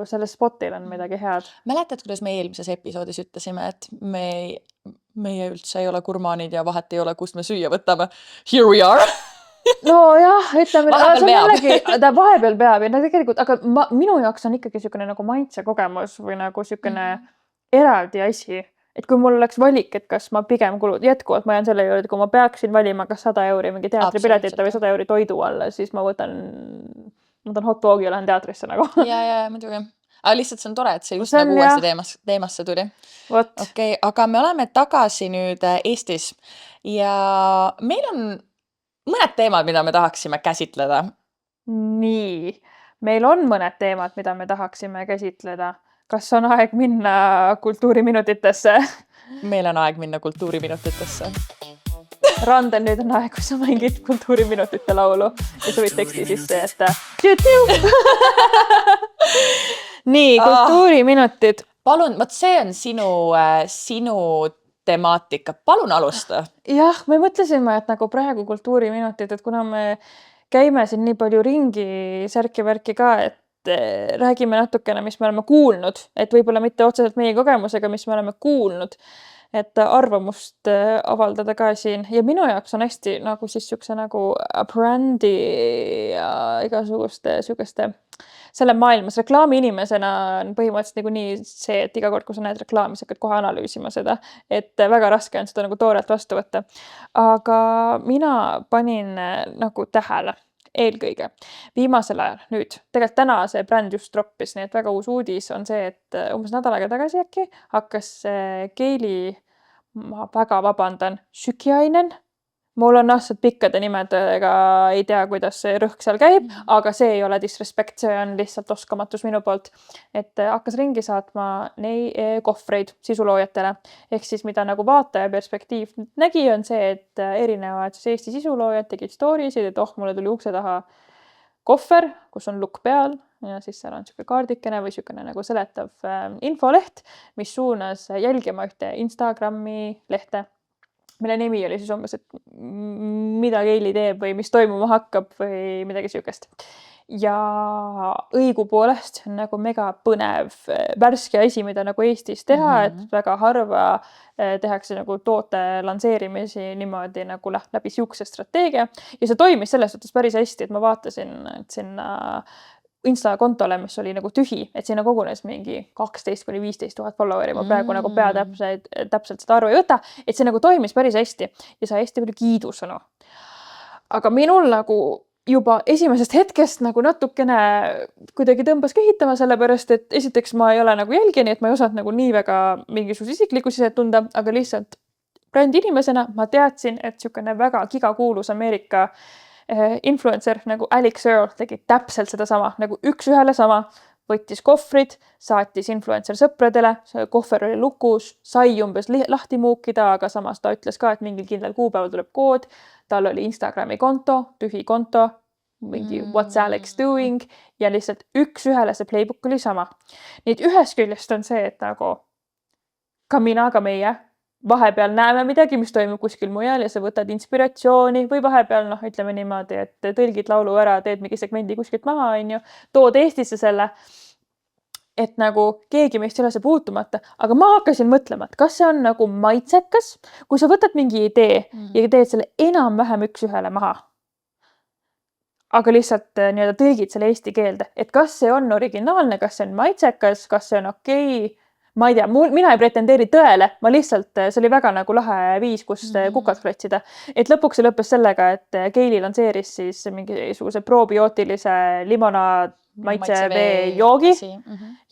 selle spotil on midagi head. Mäletad, kuidas me eelmises episoodis ütlesime, et meie üldse ei ole gurmaanid ja vahet ei ole, kust me süüa võtame. Here we are! No jah, ütleme, ta vahepeal peab ja tegelikult, aga minu jaoks on ikkagi siukene nagu maitse kogemus või nagu siukene eraldi asi. Et kui mul oleks valik, et kas ma pigem jätkuvalt ma jään selle juurde, kui ma peaksin valima kas 100 € mingi teatripiletita või 100 € toidu alla, siis ma võtan võtan hot dogi ja lähen teatrisse nagu. ja muidugi. Aga lihtsalt see on tore, et see just See on, nagu uuesti jah. teemasse tuli. Vot. Okei, aga me oleme tagasi nüüd Eestis ja meil on mõned teemad, mida me tahaksime käsitleda. Nii, meil on mõned teemad, mida me tahaksime käsitleda. Kas on aeg minna kultuuriminutitesse? Meil on aeg minna kultuuriminutitesse. Randel, nüüd on aeg, kui sa mängid kultuuriminutite laulu ja sa võid teksti sisse jätta. Nii, kultuuriminutid. Palun, vot see on sinu temaatika. Palun alusta. Jah, me mõtlesime, et nagu praegu kultuuriminutid, et kuna me käime siin nii palju ringi särki-värki ka, et räägime natukene, mis me oleme kuulnud, et võib-olla mitte otseselt meie kogemusega, mis me oleme kuulnud, et arvamust avaldada ka siin. Ja minu jaoks on hästi nagu siis siukse nagu brändi ja igasuguste siukeste selle maailmas reklaami inimesena on põhimõtteliselt nagu nii see, et iga kord, kui sa näed reklaami, sa hakkad kohe analüüsima seda, et väga raske on seda nagu toorelt vastu võtta. Aga mina panin nagu tähele eelkõige viimasel ajal nüüd. Tegelikult täna see bränd just droppis, nii et väga uus uudis on see, et umbes nädal aega tagasi äkki hakkas Keili, ma väga vabandan, Sükiainen. Mul on aastad pikkade nimedega, ei tea, kuidas see rõhk seal käib, aga see ei ole disrespect, see on lihtsalt oskamatus minu poolt. Et hakkas ringi saatma kohvreid sisuloojatele. Ehk siis mida nagu vaataja perspektiiv nägi on see, et erinevad siis Eesti sisuloojad tegid stories'id, et mulle tuli ukse taha kohver, kus on lukk peal ja siis seal on siuke kaardikene või siukene nagu seletav infoleht, mis suunas jälgima ühte Instagrami lehte, mille nimi oli siis umbes, et mida Keili teeb või mis toimuma hakkab või midagi siukest. Ja õigupoolest on nagu mega põnev värske asi, mida nagu Eestis teha, et väga harva tehakse nagu toote lansseerimisi niimoodi nagu läbi siukse strateegia. Ja see toimis selles suhtes päris hästi, et ma vaatasin, et sinna Insta-kontole, mis oli nagu tühi, et sinna kogunes mingi 12-15 000 followeri. Ma praegu nagu täpselt seda arvu ei võta, et see nagu toimis päris hästi ja sai hästi palju kiidusõnu. Aga minul nagu juba esimesest hetkest nagu natukene kuidagi tõmbas kehitama, sellepärast, et esiteks ma ei ole nagu jälgija, nii et ma ei osanud nagu nii väga mingisuguse isiklikku siset tunda, aga lihtsalt brändi inimesena ma teadsin, et siukene väga gigakuulus Ameerika influencer nagu Alex Earl tegi täpselt seda sama, nagu üks ühele sama, võttis kohvrid, saatis influencer sõpradele, see kohver oli lukus, sai umbes lahti muukida, aga samas ta ütles ka, et mingil kindlal kuupäeval tuleb kood, tal oli Instagrami konto, tühi konto, mingi what's Alex doing ja lihtsalt üks ühele see playbook oli sama. Nii et ühest küljest on see, et nagu ka mina, ka meie vahepeal näeme midagi, mis toimub kuskil mujal ja sa võtad inspiratsiooni või vahepeal, ütleme niimoodi, et tõlgid laulu ära, teed mingi segmendi kuskilt maha, tood Eestisse selle, et nagu keegi meist ei ole see puutumata. Aga ma hakkasin mõtlema, et kas see on nagu maitsekas, kui sa võtad mingi idee ja teed selle enam-vähem üks ühele maha. Aga lihtsalt nii-öelda tõlgid selle eesti keelde, et kas see on originaalne, kas see on maitsekas, kas see on okei. Ma ei tea, mina ei pretendeeri tõele, ma lihtsalt, see oli väga nagu lahe viis, kus kukad klotsida. Et lõpuks see lõppes sellega, et Keili lansseeris siis mingisuguse probiootilise limonaad maitsevee joogi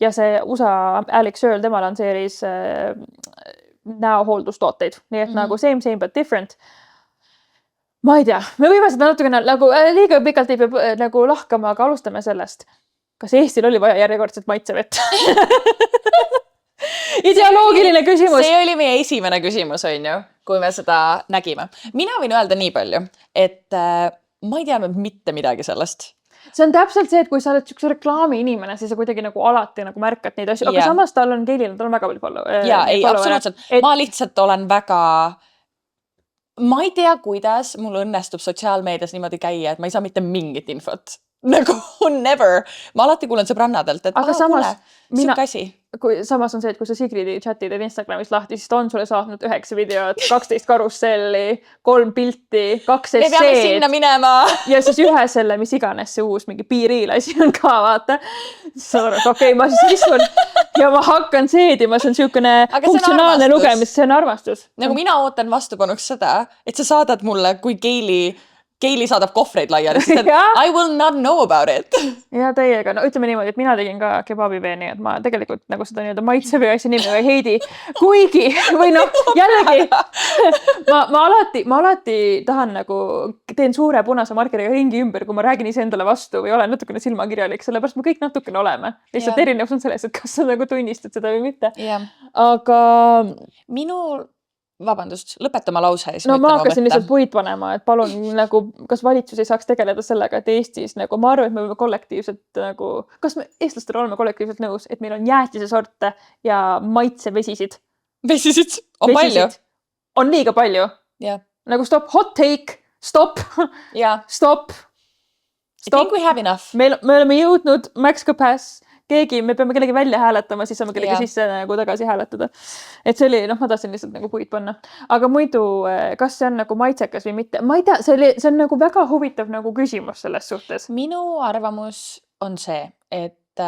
ja see USA Alex Earl, tema lansseeris näohooldustooteid. Nii et nagu same but different. Ma ei tea, me võime seda natukene nagu liiga pikalt ei pea nagu lahkama, aga alustame sellest. Kas Eestil oli vaja järjekordselt maitsevett? Ideoloogiline küsimus. See oli meie esimene küsimus, on ju, kui me seda nägime. Mina võin öelda nii palju, et ma ei teadnud mitte midagi sellest. See on täpselt see, et kui sa oled üks reklaami inimene, siis sa kuidagi nagu alati nagu märkad neid asju. Aga samas tal on Keilil, tal on väga palju follow. Jaa, ei, absoluutselt. Ma lihtsalt olen väga... Ma ei tea, kuidas mul õnnestub sotsiaalmeedias niimoodi käia, et ma ei saa mitte mingit infot. Nagu never. Ma alati kuulen sõbrannadelt, et aga samas, siuke asi. Samas on see, et kui sa Sigridi chatid Instagramis lahti, siis ta on sulle saatnud 9 videot, 12 karusselli, 3 pilti, 2 esseed. Me peame sinna minema. Ja siis ühe selle, mis iganes see uus mingi piiriil asi on ka, vaata. Okei, ma siis istun ja ma hakkan seedima, see on siukene funktsionaalne lugemis, see on armastus. Nagu mina ootan vastupanuks seda, et sa saadad mulle, kui Keili Keili saadab kohvreid laiali, sest et Jah. I will not know about it. ja täiega, no ütleme niimoodi, et mina tegin ka kebabiveeni, et ma tegelikult nagu seda nii-öelda maitsevee asja nimi ei heidi, kuigi või noh, jällegi ma alati tahan nagu, teen suure punase markeriga ringi ümber, kui ma räägin iseendale vastu või olen natukene silmakirjalik, sellepärast me kõik natukene oleme. Lihtsalt Jah. erinevus on selles, et kas sa nagu tunnistad seda või mitte. Jah. Aga Vabandust, lõpetama lause. no ma hakkasin lihtsalt puid panema, et palun nagu, kas valitsus ei saaks tegeleda sellega, et Eestis nagu, ma arvan, et me võime kollektiivselt nagu, kas me eestlastel oleme kollektiivselt nõus, et meil on jäätisesorte ja maitsevesisid. Vesisid on palju. On liiga palju. Jah. Nagu stop, hot take, stop, Yeah. stop. I think we have enough. Me oleme jõudnud max capacity. Me peame kellegi välja hääletama, siis saame kellegi Jah. sisse nagu tagasi hääletada. Et see oli, noh, ma tahtsin lihtsalt nagu puid panna. Aga muidu, kas see on nagu maitsekas või mitte? Ma ei tea, see on nagu väga huvitav nagu küsimus selles suhtes. Minu arvamus on see, et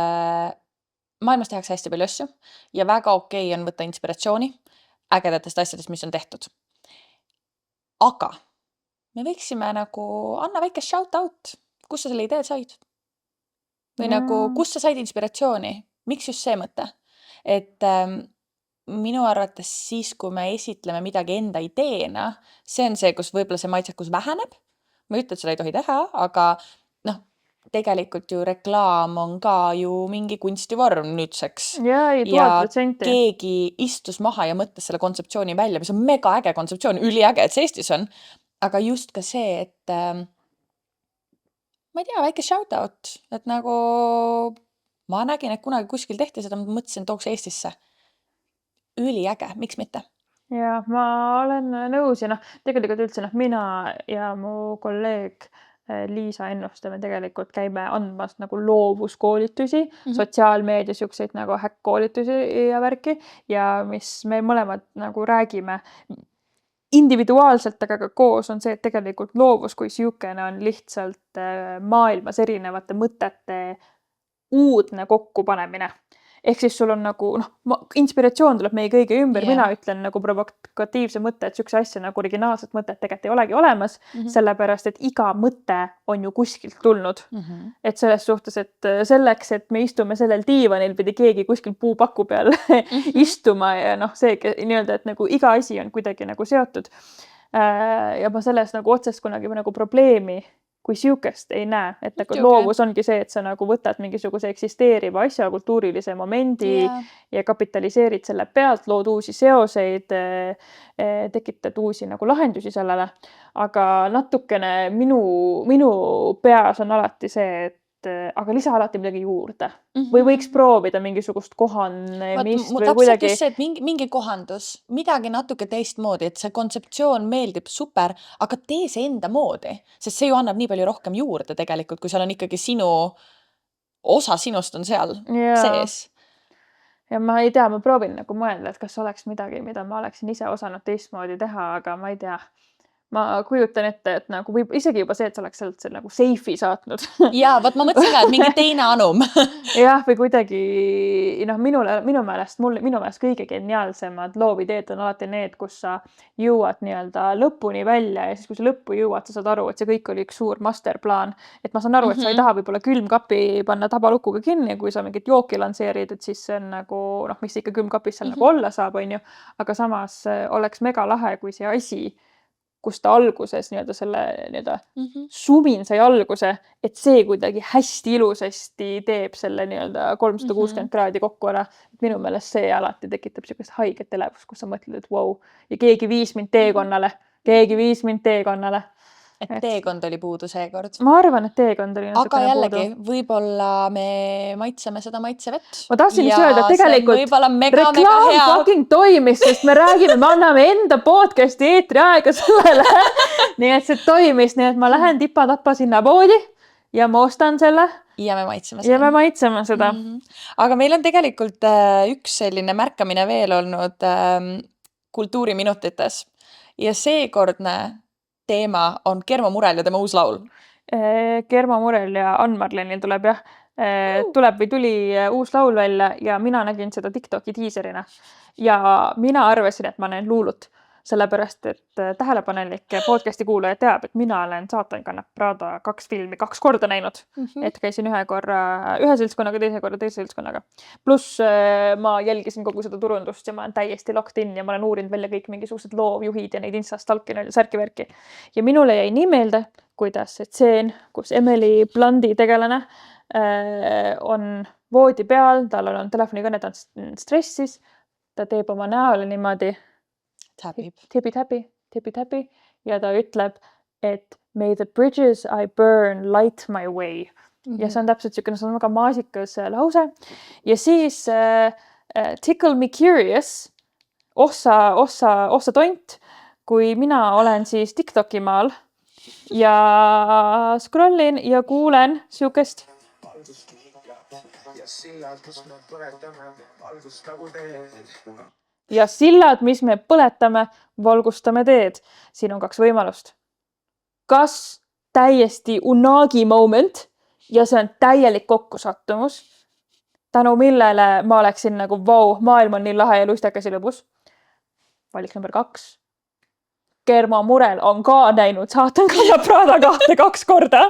maailmas tehakse hästi palju asju ja väga okei on võtta inspiratsiooni ägedatest asjadest, mis on tehtud. Aga me võiksime nagu anna väike shout out, kus sa selle idee said? Või nagu, kus sa said inspiratsiooni? Miks just see mõte? Et minu arvates siis, kui me esitleme midagi enda ideena, see on see, kus võib-olla see maitsekus väheneb. Ma ei ütle, et seda ei tohi teha, aga noh, tegelikult ju reklaam on ka ju mingi kunstivorm nüüdseks. Ja, ei, Ja 1000%. keegi istus maha ja mõtles selle kontseptsiooni välja, mis on mega äge kontseptsioon, üliäge, et see Eestis on. Aga just ka see, et ma ei tea, väike shout out, et nagu ma nägin, et kunagi kuskil tehti seda, ma mõtlesin, tooks Eestisse. Üliäge, miks mitte? Ja ma olen nõus ja noh, tegelikult üldse noh, mina ja mu kolleeg Liisa Ennuste me tegelikult käime andmas nagu loovuskoolitusi, sotsiaalmeedias siukseid nagu häkk-koolitusi ja värki ja mis me mõlemad nagu räägime individuaalselt, aga ka koos on see, et tegelikult loovus kui siukene on lihtsalt maailmas erinevate mõtete uudne kokkupanemine. Ehk siis sul on nagu, inspiratsioon tuleb meie kõige ümber, mina ütlen nagu provokatiivse mõtte, et siukse asja nagu originaalset mõtet tegelikult ei olegi olemas, sellepärast, et iga mõte on ju kuskilt tulnud. Et selles suhtes, et selleks, et me istume sellel diivanil, pidi keegi kuskil puupaku peal istuma ja noh, see nii-öelda, et nagu iga asi on kuidagi nagu seotud. Ja ma selles nagu otsest kunagi nagu probleemi kui siukest ei näe, et nagu loovus ongi see, et sa nagu võtad mingisuguse eksisteeriva asja, kultuurilise momendi ja kapitaliseerid selle pealt, lood uusi seoseid, tekitad uusi nagu lahendusi sellele. Aga natukene minu peas on alati see, et aga lisa alati midagi juurde. Või võiks proovida mingisugust kohanemist või kuidagi. Just see, et mingi kohandus, midagi natuke teistmoodi, et see kontseptsioon meeldib super, aga tee see enda moodi, sest see ju annab nii palju rohkem juurde tegelikult, kui seal on ikkagi osa sinust on seal sees. Ja ma ei tea, ma proovin nagu mõelda, et kas oleks midagi, mida ma oleksin ise osanud teistmoodi teha, aga ma ei tea. Ma kujutan ette, et nagu võib isegi juba see, et sa oleks sealt nagu seifi saatnud. Jaa, võt ma mõtlesin ka, et mingi teine anum. Jah, või kuidagi, minu meelest kõige geniaalsemad loovideed on alati need, kus sa jõuad nii-öelda lõpuni välja ja siis, kui sa lõppu jõuad, sa saad aru, et see kõik oli üks suur masterplaan. Et ma saan aru, et sa ei taha võib-olla külmkapi panna tabalukuga kinni, kui sa mingit jooki lansseerid, et siis see on nagu, mis ikka külmkapis seal nagu olla saab, on ju. Aga samas oleks mega lahe, kui see asi kus ta alguses nii-öelda selle nii-öelda sumin sai alguse, et see kuidagi hästi ilusasti teeb selle nii-öelda 360 kraadi kokku ära. Minu meelest see alati tekitab siukest haiget elevust, kus sa mõtled, et wow, ja keegi viis mind teekonnale. Et teekond oli puudu seekord. Ma arvan, et teekond oli aga jällegi, võib-olla me maitseme seda maitsevett. Ma tahtsin just öelda, tegelikult võib-olla mega reklaam hea. fucking toimis, sest me räägime, me anname enda podcasti eetri aega sellele. Nii et see toimis, nii et ma lähen tipa-tappa sinna poodi ja ma ostan selle. Ja me maitseme seda. Ja me maitseme seda. Aga meil on tegelikult üks selline märkamine veel olnud kultuuriminutites. Ja seekordne teema on Germo Murel ja tema uus laul. Germo Murel ja Ann-Marlenil tuleb jah. Tuli uus laul välja ja mina nägin seda TikToki tiiserina. Ja mina arvasin, et ma näen luulut. sellepärast, et tähelepanelik podcasti kuulaja teab, et mina olen Saatan kannab Prada 2 filmi 2 korda näinud. Et käisin ühe korra ühe seltskonnaga, teise korra teise seltskonnaga. Pluss ma jälgisin kogu seda turundust ja ma olen täiesti locked in ja ma olen uurinud välja kõik mingisugused loovjuhid ja neid Insta-stalkinud ja särki-värki. Ja minule jäi nii meelde, kuidas see tseen, kus Emily Blundi tegelane on voodi peal, tal on telefonikõne, ta on stressis, ta teeb oma näole niimoodi tipi-täpi ja ta ütleb, et may the bridges I burn light my way. Ja see on täpselt siukene, see on väga maasikas lause. Ja siis tickle me curious, ossa tont, kui mina olen siis TikToki maal ja scrollin ja kuulen siukest ja sillad, mis me põletame, valgustame teed. Siin on 2 võimalust. Kas täiesti unagi moment ja see on täielik kokkusattumus, tänu millele ma oleksin nagu vau, maailm on nii lahe ja luistekas ja lõbus. Valik number 2. Germo Murel on ka näinud Saatan kannab Prada 2 korda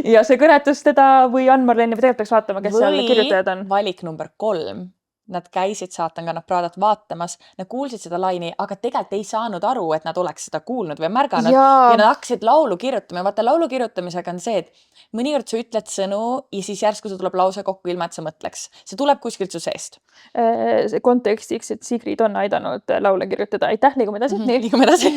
ja see kõnetas teda või Ann-Marleni või tegelikult peaks vaatama, kes seal kirjutajad on. Valik number 3. Nad käisid Saatan kannab Pradat vaatamas, nad kuulsid seda laini, aga tegelikult ei saanud aru, et nad oleks seda kuulnud või märganud ja nad hakkasid laulu kirjutama. Vaata, laulu kirjutamisega on see, et mõnikord sa ütled sõnu ja siis järsku see tuleb lause kokku ilma, et sa mõtleks. See tuleb kuskilt su seest. Kontekstiks, et Sigrid on aidanud laule kirjutada. Aitäh, liigume edasi. Liigume edasi.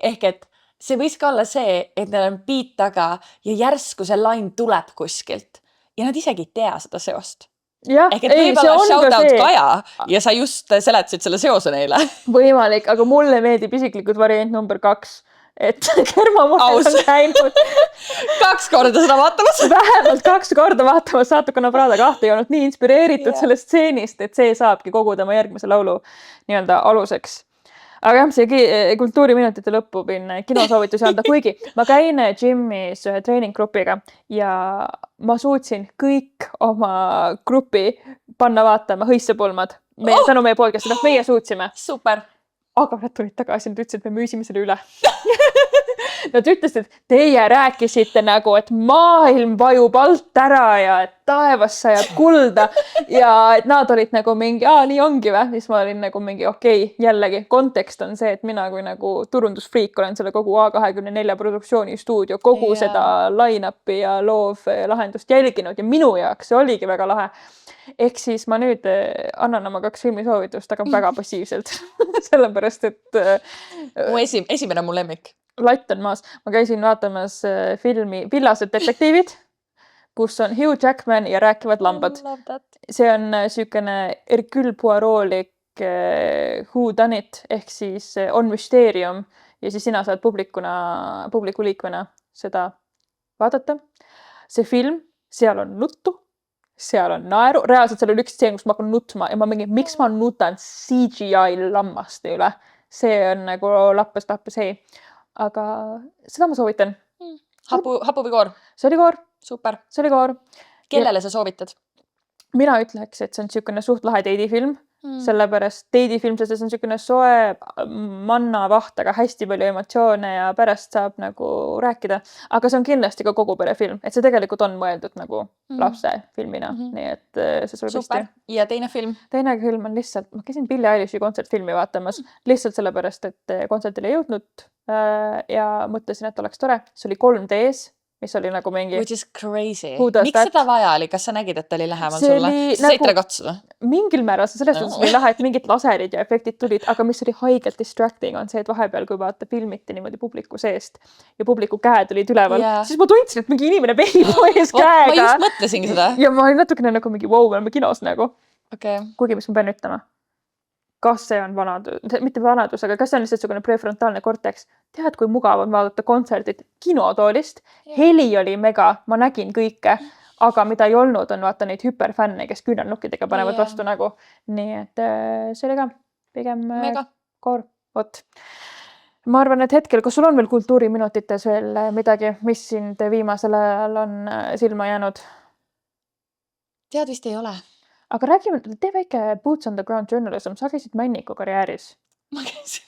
Ehk et see võis ka olla see, et neil on beat taga ja järsku see lain tuleb kuskilt ja nad isegi ei tea seda seost. Ehk et võib-olla shoutout Kaja ja sa just seletasid selle seose neile. Võimalik, aga mulle meeldib isiklikult variant number 2, et Germo Murel on käinud 2 korda seda vaatamas. Vähemalt 2 korda vaatamas Saatan kannab Prada 2 ja olnud nii inspireeritud sellest stseenist, et see saabki kogu tema järgmise laulu nii-öelda aluseks. Aga jah, see kultuuriminutite lõppu pin kinosoovitusi anda, kuigi ma käin gymmis ühe treeninggrupiga ja ma suutsin kõik oma grupi panna vaatama Hõissepulmad. Tänu meie podcasti, meie suutsime. Super. Aga nad tulid tagasi, nad ütlesid, et me müüsime selle üle. Nad ütlesid, et teie rääkisite nagu, et maailm vajub alt ära ja et taevas sajab kulda ja et nad olid nagu mingi, nii ongi või? Siis ma olin nagu mingi okei, jällegi kontekst on see, et mina kui nagu turundusfriik olen selle kogu A24 produktsioonistuudio, kogu seda line-upi ja loov lahendust jälginud ja minu jaoks see oligi väga lahe. Ehk siis ma nüüd annan oma 2 filmisoovitust, aga väga passiivselt. Sellepärast, et mu esimene on mu lemmik. Latt on maas. Ma käisin vaatamas filmi Villased detektiivid, kus on Hugh Jackman ja rääkivad lambad. See on siukene Hercule Poirot-lik who done it, ehk siis on müsteerium ja siis sina saad publiku liikmena seda vaadata. See film, seal on nuttu. Seal on naeru. Reaalselt seal oli üks stseen, kus ma hakkan nutma ja ma mingi, miks ma nutan CGI lammaste üle. See on nagu lappes hei. Aga seda ma soovitan. Hapu või koor? See oli koor. Super. See oli koor. Kellele sa soovitad? Mina ütleks, et see on siukene suht lahe teidifilm. Sellepärast teidifilm, sest see on siukene soe manna vaht, aga hästi palju emotsioone ja pärast saab nagu rääkida. Aga see on kindlasti ka kogu pere film, et see tegelikult on mõeldud nagu lapse filmina. Nii et see sobib hästi. Super. Ja teine film? Teine film on lihtsalt, ma käisin Billie Eilishi kontsertfilmi vaatamas lihtsalt sellepärast, et kontsertile jõudnud ja mõtlesin, et oleks tore. See oli 3Ds, mis oli nagu mingi... Which is crazy. Miks seda vaja oli? Kas sa nägid, et ta oli lähemal sulle? Sa said teda katsuda? Mingil määral, sellest oli lahe, et mingid laserid ja efektid tulid, aga mis oli haigelt distracting on see, et vahepeal, kui vaata filmiti niimoodi publiku seest ja publiku käed olid üleval, siis ma tundsin, et mingi inimene veib ees käega. Ma just mõtlesingi seda. Ja ma olin natukene nagu mingi, wow, me oleme kinos nagu. Kuigi, mis ma pean ütlema? Kas see on vanadus, mitte vanadus, aga kas see on lihtsalt selline prefrontaalne korteks? Tead, kui mugav on vaadata kontserdit kinotoolist? Heli oli mega, ma nägin kõike, aga mida ei olnud, on vaata neid hüperfänne, kes küünarnukkidega panevad vastu nagu. Nii et see oli ka pigem koor. Vot. Ma arvan, et hetkel, kas sul on veel kultuuriminutites veel midagi, mis sind viimasel ajal on silma jäänud? Tead, vist ei ole. Aga räägime, tee väike boots on the ground journalism. Sa käisid Männiku karjääris. Ma käisin.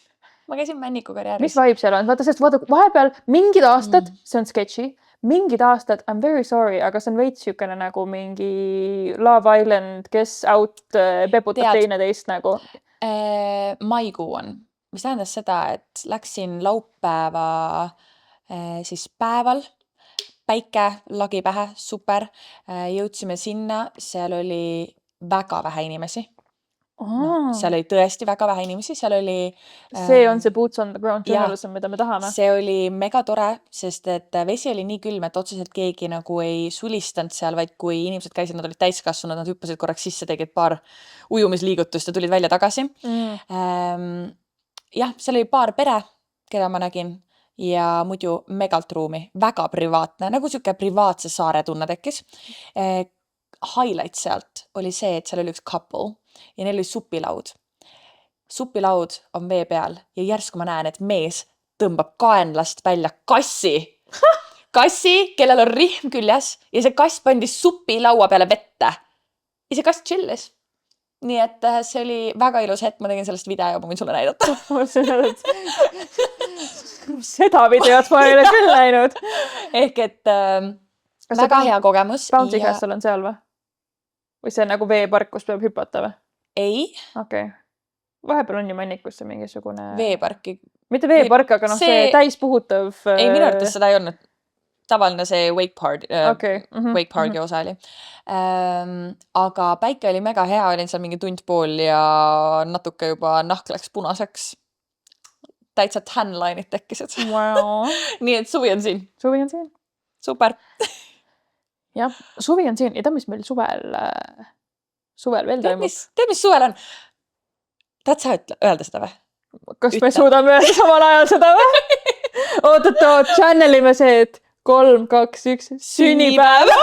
ma käisin Männiku mis karjääris. vibe seal on? Vaata, sest vaata, vahepeal mingid aastad, see on sketši, mingid aastad, I m very sorry, aga see on veits siukene nagu mingi Love Island, kes out peputab Tead- teineteist nagu. Maikuu on, mis tähendas seda, et läksin laupäeva siis päeval, päike lagi pähe, super. Jõudsime sinna, seal oli väga vähe inimesi. Seal oli tõesti väga vähe inimesi, seal oli see on see boots on the ground Jah. journalism, mida me tahame. see oli mega tore, sest et vesi oli nii külm, et otseselt keegi nagu ei sulistanud seal, vaid kui inimesed käisid, nad olid täiskasvanud, nad hüppasid korraks sisse, tegid paar ujumisliigutust ja tulid välja tagasi. Jah, seal oli paar pere, keda ma nägin ja muidu megalt ruumi, väga privaatne, nagu siuke privaatse saare tunne tekkis. Highlight sealt oli see, et seal oli üks couple ja neil oli supilaud. Supilaud on vee peal ja järsku ma näen, et mees tõmbab kaenlast välja kassi. Kassi, kellel on rihm küljes ja see kass pandi supilaua peale vette. Ja see kass chillis. Nii et see oli väga ilus hetk, ma tegin sellest video ja ma võin sulle näidata. Seda videot ma ei ole küll näinud. Ehk et väga hea kogemus. Bouncy Castle on seal või? Või see nagu veepark, kus peab hüpata või? Ei. Okei. Vahepeal on ju Männikusse mingisugune... Veeparki. Mitte veepark, aga noh, see täispuhutav... Ei, minu arvates seda ei olnud. Tavaline see Wake Parki osa oli. Aga päike oli mega hea, olin seal mingi tund pool ja natuke juba nahk läks punaseks. Täitsa tanline'id tekkisid. Wow. Nii et suvi on siin. Suvi on siin. Super. Jah, suvi on siin. Ja mis meil suvel veel toimub? Tead, mis suvel on? Tahad sa öelda seda või? Kas me suudame öelda samal ajal seda või? Oot, channelime see, et 3, 2, 1, sünnipäev.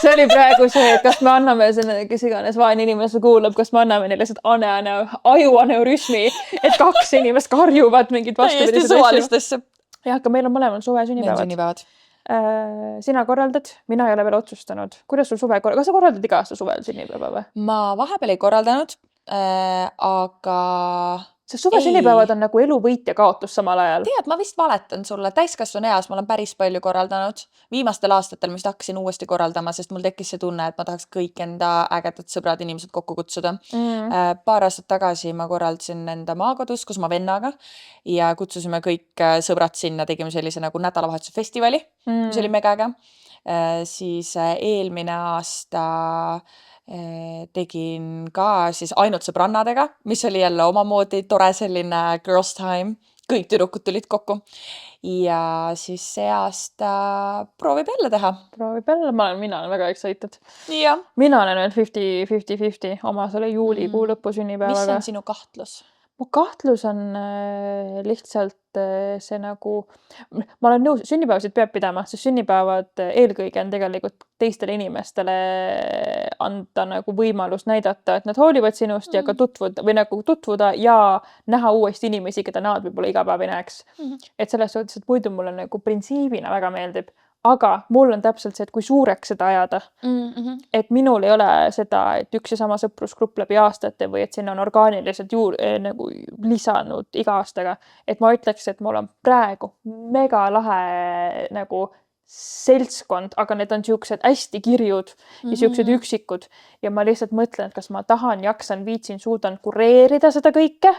See oli praegu see, et kas me anname selle, kes iganes vaene inimese kuulab, kas me anname neile seda ajuaneurüsmi, et 2 inimest karjuvad mingid vastupidised täiesti suvalistesse. Jah, aga meil on mõlemal suve sünnipäevad. Sünnipäevad. Sina korraldad, mina ei ole veel otsustanud. Kuidas sul suve kas sa korraldad iga aasta suvel sünnipäeva või? Ma vahepeal ei korraldanud, aga... See suve sünnipäevad on nagu elu võit ja kaotus samal ajal. Tead, ma vist valetan sulle. Täiskasvanu eas ma olen päris palju korraldanud. Viimastel aastatel, mis hakkasin uuesti korraldama, sest mul tekkis see tunne, et ma tahaks kõik enda ägedad sõbrad inimesed kokku kutsuda. Paar aastat tagasi ma korraldasin enda maakodus, kus ma vennaga ja kutsusime kõik sõbrad sinna, tegime sellise nagu nädalavahetuse festivali, mis oli mega äge. Siis eelmine aasta tegin ka siis ainult sõbrannadega, mis oli jälle omamoodi tore selline girls time. Kõik tüdrukud tulid kokku. Ja siis see aasta proovib jälle teha. Proovib jälle, mina olen väga excited. Ja. Mina olen veel 50-50 oma selle juulikuu lõpu sünnipäevaga. Mis on sinu kahtlus? Mu kahtlus on lihtsalt see nagu, ma olen nõus, sünnipäevasid peab pidama, sest sünnipäevad eelkõige on tegelikult teistele inimestele anda nagu võimalus näidata, et nad hoolivad sinust ja ka tutvuda ja näha uuesti inimesi, keda nad võib-olla iga päev ei näeks. Et selles suhtes, et muidu mulle nagu printsiibina väga meeldib. Aga mul on täpselt see, et kui suureks seda ajada, et minul ei ole seda, et üks ja sama sõprusgrupp läbi aastate või et sinna on orgaaniliselt nagu lisanud iga aastaga. Et ma ütleks, et mul on praegu mega lahe nagu seltskond, aga need on siuksed hästi kirjud ja siuksed üksikud. Ja ma lihtsalt mõtlen, et kas ma tahan, jaksan, viitsin, suudan kureerida seda kõike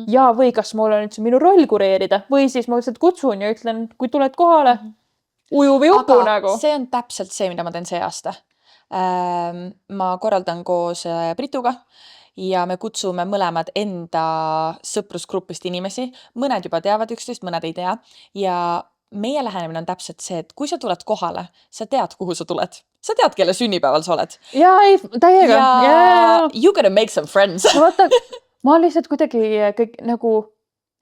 ja või kas mul on üldse minu roll kureerida või siis ma lihtsalt kutsun ja ütlen, kui tuled kohale, uju või upu nagu. See on täpselt see, mida ma teen see aasta. Ma korraldan koos Brituga ja me kutsume mõlemad enda sõprusgrupist inimesi. Mõned juba teavad üksteist, mõned ei tea. Ja meie lähenemine on täpselt see, et kui sa tuled kohale, sa tead, kuhu sa tuled. Sa tead, kelle sünnipäeval sa oled. Jaa, ei, täiega. Ja you gonna make some friends. Vaata, ma lihtsalt kuidagi kõik nagu...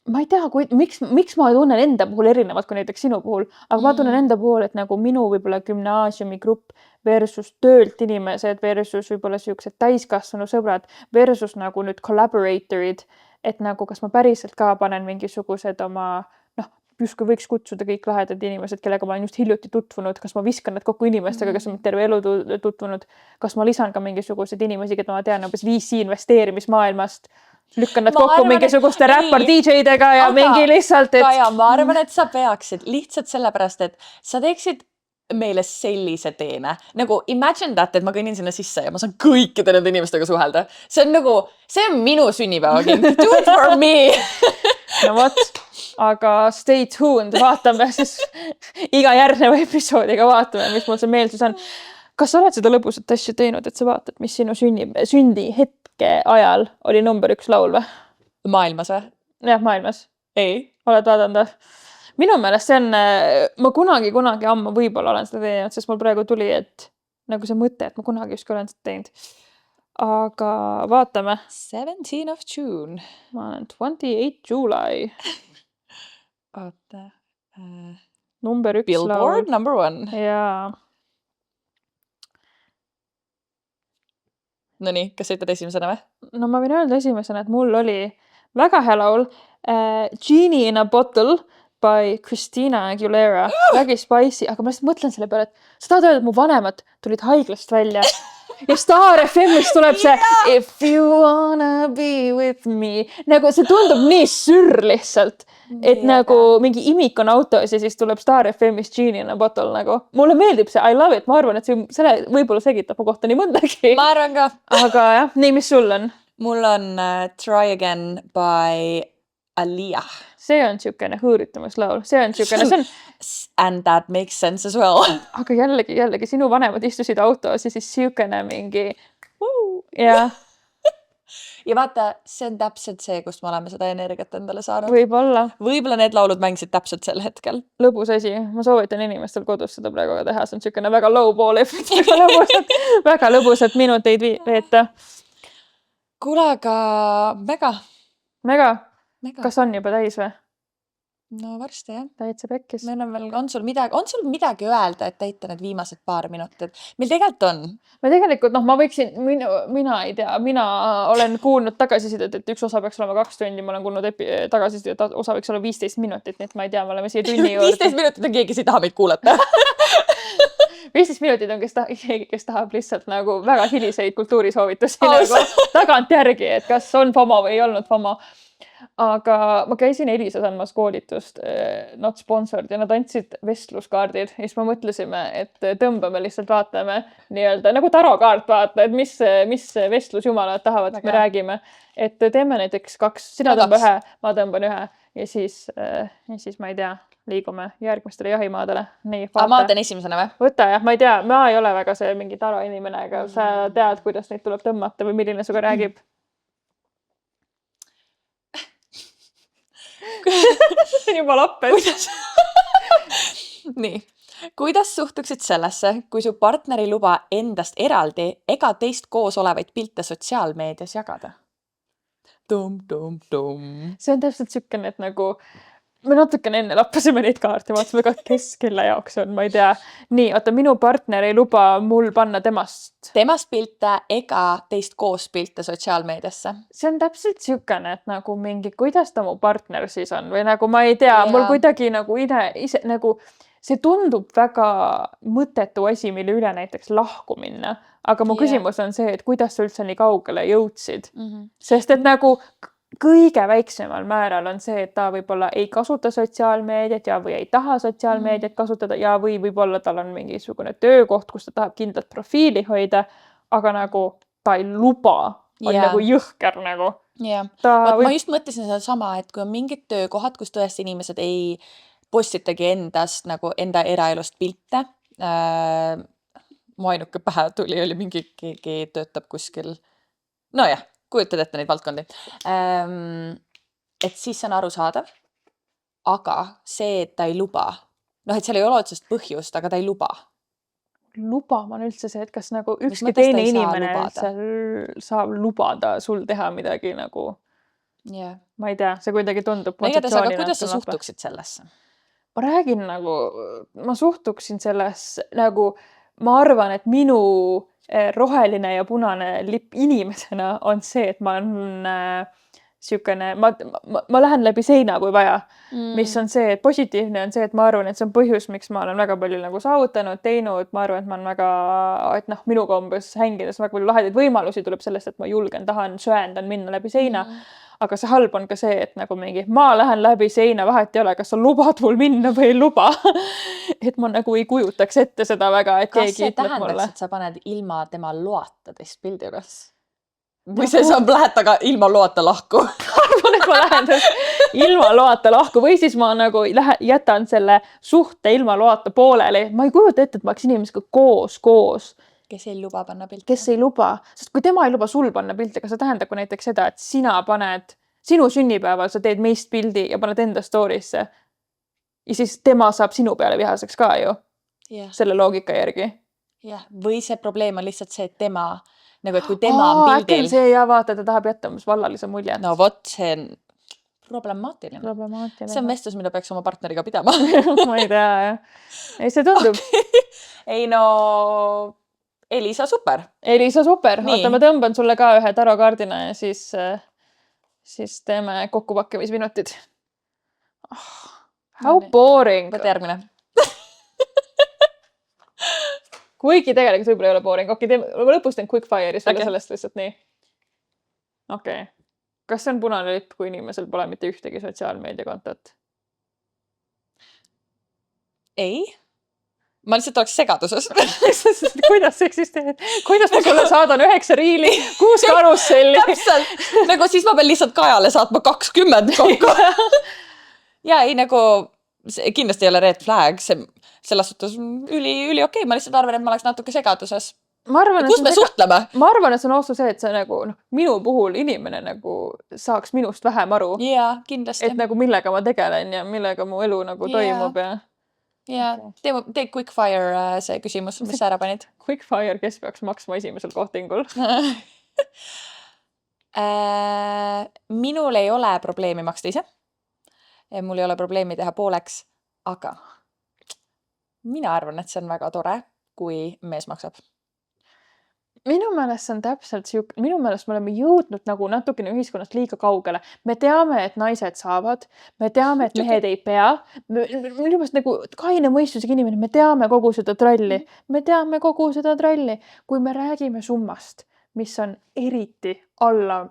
Ma ei tea, miks ma tunnen enda puhul erinevalt kui näiteks sinu puhul, aga ma tunnen enda puhul, et nagu minu võib-olla gümnaasiumi grupp versus töölt inimesed versus võib-olla siuksed täiskasvanu sõbrad versus nagu nüüd collaboratorid, et nagu kas ma päriselt ka panen mingisugused oma, justkui võiks kutsuda kõik lahedad inimesed, kellega ma olen just hiljuti tutvunud, kas ma viskan need kokku inimestega, kes on terve elu tutvunud, kas ma lisan ka mingisugused inimesi, keda ma tean umbes VC investeerimismaailmast. lükkan nad Ma kokku arvan, et- mingisuguste ei, räppar DJ-dega ja aga- mingi lihtsalt, et Kaja, ma arvan, et sa peaksid lihtsalt sellepärast, et sa teeksid meile sellise teene. Nagu imagine that, et ma kõnnin sinna sisse ja ma saan kõikide nende inimestega suhelda. See on minu sünnipäevakink. Do it for me! no vot, aga stay tuned, vaatame siis iga järgneva episoodiga vaatame, mis mul see meelsus on. Kas sa oled seda lõbusat asja teinud, et sa vaatad, mis sinu sündihetke ajal oli number 1 laul või? Maailmas või? Jah, maailmas. Ei. Oled vaadanud? Minu meelest see on, ma kunagi ammu võib-olla olen seda teinud, sest mul praegu tuli, et nagu see mõte, et ma kunagi justkui olen seda teinud. Aga vaatame. 17 of June. Ma olen 28 July. Oota. Number 1 Billboard laul. number 1. Jaa. Nonii, kas sa ütled esimesena või? No ma võin öelda esimesena, et mul oli väga hea laul Genie in a Bottle by Christina Aguilera. Väga spicy, aga ma lihtsalt mõtlen selle peale, et sa tahad öelda, et mu vanemad tulid haiglast välja ja Star FM-ist tuleb see If you wanna be with me. Nagu see tundub nii sürr lihtsalt, et nagu mingi imik on autos ja siis tuleb Star FM-ist Genie in a Bottle nagu. Mulle meeldib see, I love it, ma arvan, et see võib-olla segitab mu kohta nii mõndagi. Ma arvan ka. Aga jah, nii, mis sul on? Mul on Try Again by Aaliyah. See on siukene hõõritamuslaul. See on siukene, And that makes sense as well. aga jällegi sinu vanemad istusid autos ja siis siukene mingi ja Ja vaata, see on täpselt see, kust me oleme seda energiat endale saanud. võib-olla need laulud mängisid täpselt sel hetkel. lõbus asi. Ma soovitan inimestel kodus seda praegu teha. See on siukene väga low ball effort. Väga lõbusad minuteid veeta. Kuule, aga Mega. Kas on juba täis või? No varsti jah. Täitsa pekkis. On sul midagi öelda, et täita need viimased paar minutit? Meil tegelikult on. Ma tegelikult, ma võiksin, mina ei tea, mina olen kuulnud tagasisidet, et üks osa peaks olema 2 tundi, ma olen kuulnud tagasisidet, et osa võiks olla 15 minutit, nii et ma ei tea, me oleme siia tunni juurde. 15 minutit on keegi, kes ei taha meid kuulata. 15 minutit on keegi, kes tahab lihtsalt nagu väga hiliseid kultuurisoovitusi nagu tagantjärgi, et kas on FOMO või ei olnud FOMO. Aga ma käisin Elisas andmas koolitust, not sponsored, ja nad andsid vestluskaardid. Ja siis me mõtlesime, et tõmbame lihtsalt vaatame nii-öelda nagu tarokaart vaata, et mis vestlusjumalad tahavad, et me räägime. Et teeme näiteks 2, sina tõmba 1, ma tõmban 1 ja siis ma ei tea, liigume järgmistele jahimaadele. Nii, vaata. Ma võtan esimesena või? Võta jah, ma ei tea, ma ei ole väga see mingi taro inimene, aga sa tead, kuidas neid tuleb tõmmata või milline suga räägib. Juba lappes. Nii, kuidas suhtuksid sellesse, kui su partner ei luba endast eraldi ega teist koos olevaid pilte sotsiaalmeedias jagada? See on täpselt sükene, et nagu me natukene enne lappasime neid kaarte, vaatasime ka, kes kelle jaoks on, ma ei tea. Nii, oota, minu partner ei luba mul panna temast pilte ega teist koos pilte sotsiaalmeediasse. See on täpselt sükene, et nagu mingi, kuidas ta mu partner siis on või nagu ma ei tea, mul kuidagi nagu ise nagu see tundub väga mõttetu asi, mille üle näiteks lahku minna. Aga mu küsimus on see, et kuidas sa üldse nii kaugele jõudsid. Sest et nagu kõige väiksemal määral on see, et ta võib-olla ei kasuta sotsiaalmeediat ja või ei taha sotsiaalmeediat kasutada ja või võib-olla tal on mingisugune töökoht, kus ta tahab kindlat profiili hoida, aga nagu ta ei luba, on nagu jõhker nagu. Ma just mõtlesin seda sama, et kui on mingid töökohad, kus tõesti inimesed ei postitagi endast nagu enda eraelust pilte. Mu ainuke pähe tuli, oli mingi keegi töötab kuskil. Nojah. Kujutad ette neid valdkondi. Et siis on arusaadav, aga see, et ta ei luba, et seal ei ole otsest põhjust, aga ta ei luba. Lubama on üldse see, et kas nagu ükski teine inimene saab lubada sul teha midagi nagu, ma ei tea, see kuidagi tundub. Aga kuidas sa suhtuksid sellesse? Ma räägin nagu, ma suhtuksin sellesse nagu, ma arvan, et minu roheline ja punane lipp inimesena on see, et ma olen siukene, ma lähen läbi seina, kui vaja, mis on see, et positiivne on see, et ma arvan, et see on põhjus, miks ma olen väga palju nagu saavutanud, teinud, ma arvan, et ma olen väga, et noh, minuga umbes hängides väga palju lahedaid võimalusi tuleb sellest, et ma julgen, tahan, söandan minna läbi seina. Aga see halb on ka see, et nagu mingi, ma lähen läbi seina, vahet ei ole, kas sa lubad mul minna või ei luba. Et ma nagu ei kujutaks ette seda väga, et kas keegi see ütleb tähendaks, mulle. et sa paned ilma tema loata teist pildi üles? Või see saab lähed taga ilma loata lahku? Arvan, et ma lähen ilma loata lahku või siis ma nagu jätan selle suhte ilma loata pooleli. Ma ei kujuta ette, et ma oleks inimesega koos. Kes ei luba panna pilti? Kes ei luba, sest kui tema ei luba sul panna pilti, aga see tähendab ka näiteks seda, et sina paned, sinu sünnipäeval sa teed meist pildi ja paned enda story'sse. Ja siis tema saab sinu peale vihaseks ka ju, selle loogika järgi. Jah, või see probleem on lihtsalt see, et tema, nagu et kui tema on pildil. Äkki see ja vaata, ta tahab jätta umbes vallalise muljet. No vot, see on problemaatiline. See on vestlus, mida peaks oma partneriga pidama. Ma ei tea, jah. Ei, see tundub. Ei no... Elisa super. Oota, ma tõmban sulle ka ühe tarokaardina ja siis teeme kokkupakkimisminutid. How boring. Võta järgmine. Kuigi tegelikult võib-olla ei ole boring. Okei, ma lõpus teen quickfire'i sulle sellest lihtsalt nii. Okei. Kas see on punane lipp, kui inimesel pole mitte ühtegi sotsiaalmeediakontot? Ei. Ma lihtsalt oleks segaduses. Kuidas see eksisteerib? Kuidas ma sulle saadan 9 riili, 6 karusselli? Täpselt. Nagu siis ma pean lihtsalt Kajale saatma 20 kokku. Ja ei nagu, kindlasti ei ole red flag, selles suhtes üli okei. Ma lihtsalt arvan, et ma oleks natuke segaduses. Kus me suhtleme? Ma arvan, et see on ostu see, et see nagu, minu puhul inimene nagu saaks minust vähem aru. Jaa, kindlasti. Et nagu millega ma tegelen ja millega mu elu nagu toimub ja... Ja tee quickfire see küsimus, mis sa ära panid. Quickfire, kes peaks maksma esimesel kohtingul? Minul ei ole probleemi maksta ise. Mul ei ole probleemi teha pooleks, aga mina arvan, et see on väga tore, kui mees maksab. Minu meelest see on täpselt minu meelest me oleme jõudnud nagu natukene ühiskonnast liiga kaugele. Me teame, et naised saavad, me teame, et mehed ei pea. Minu meelest nagu kaine mõistusega inimene, me teame kogu seda tralli. Kui me räägime summast, mis on eriti alla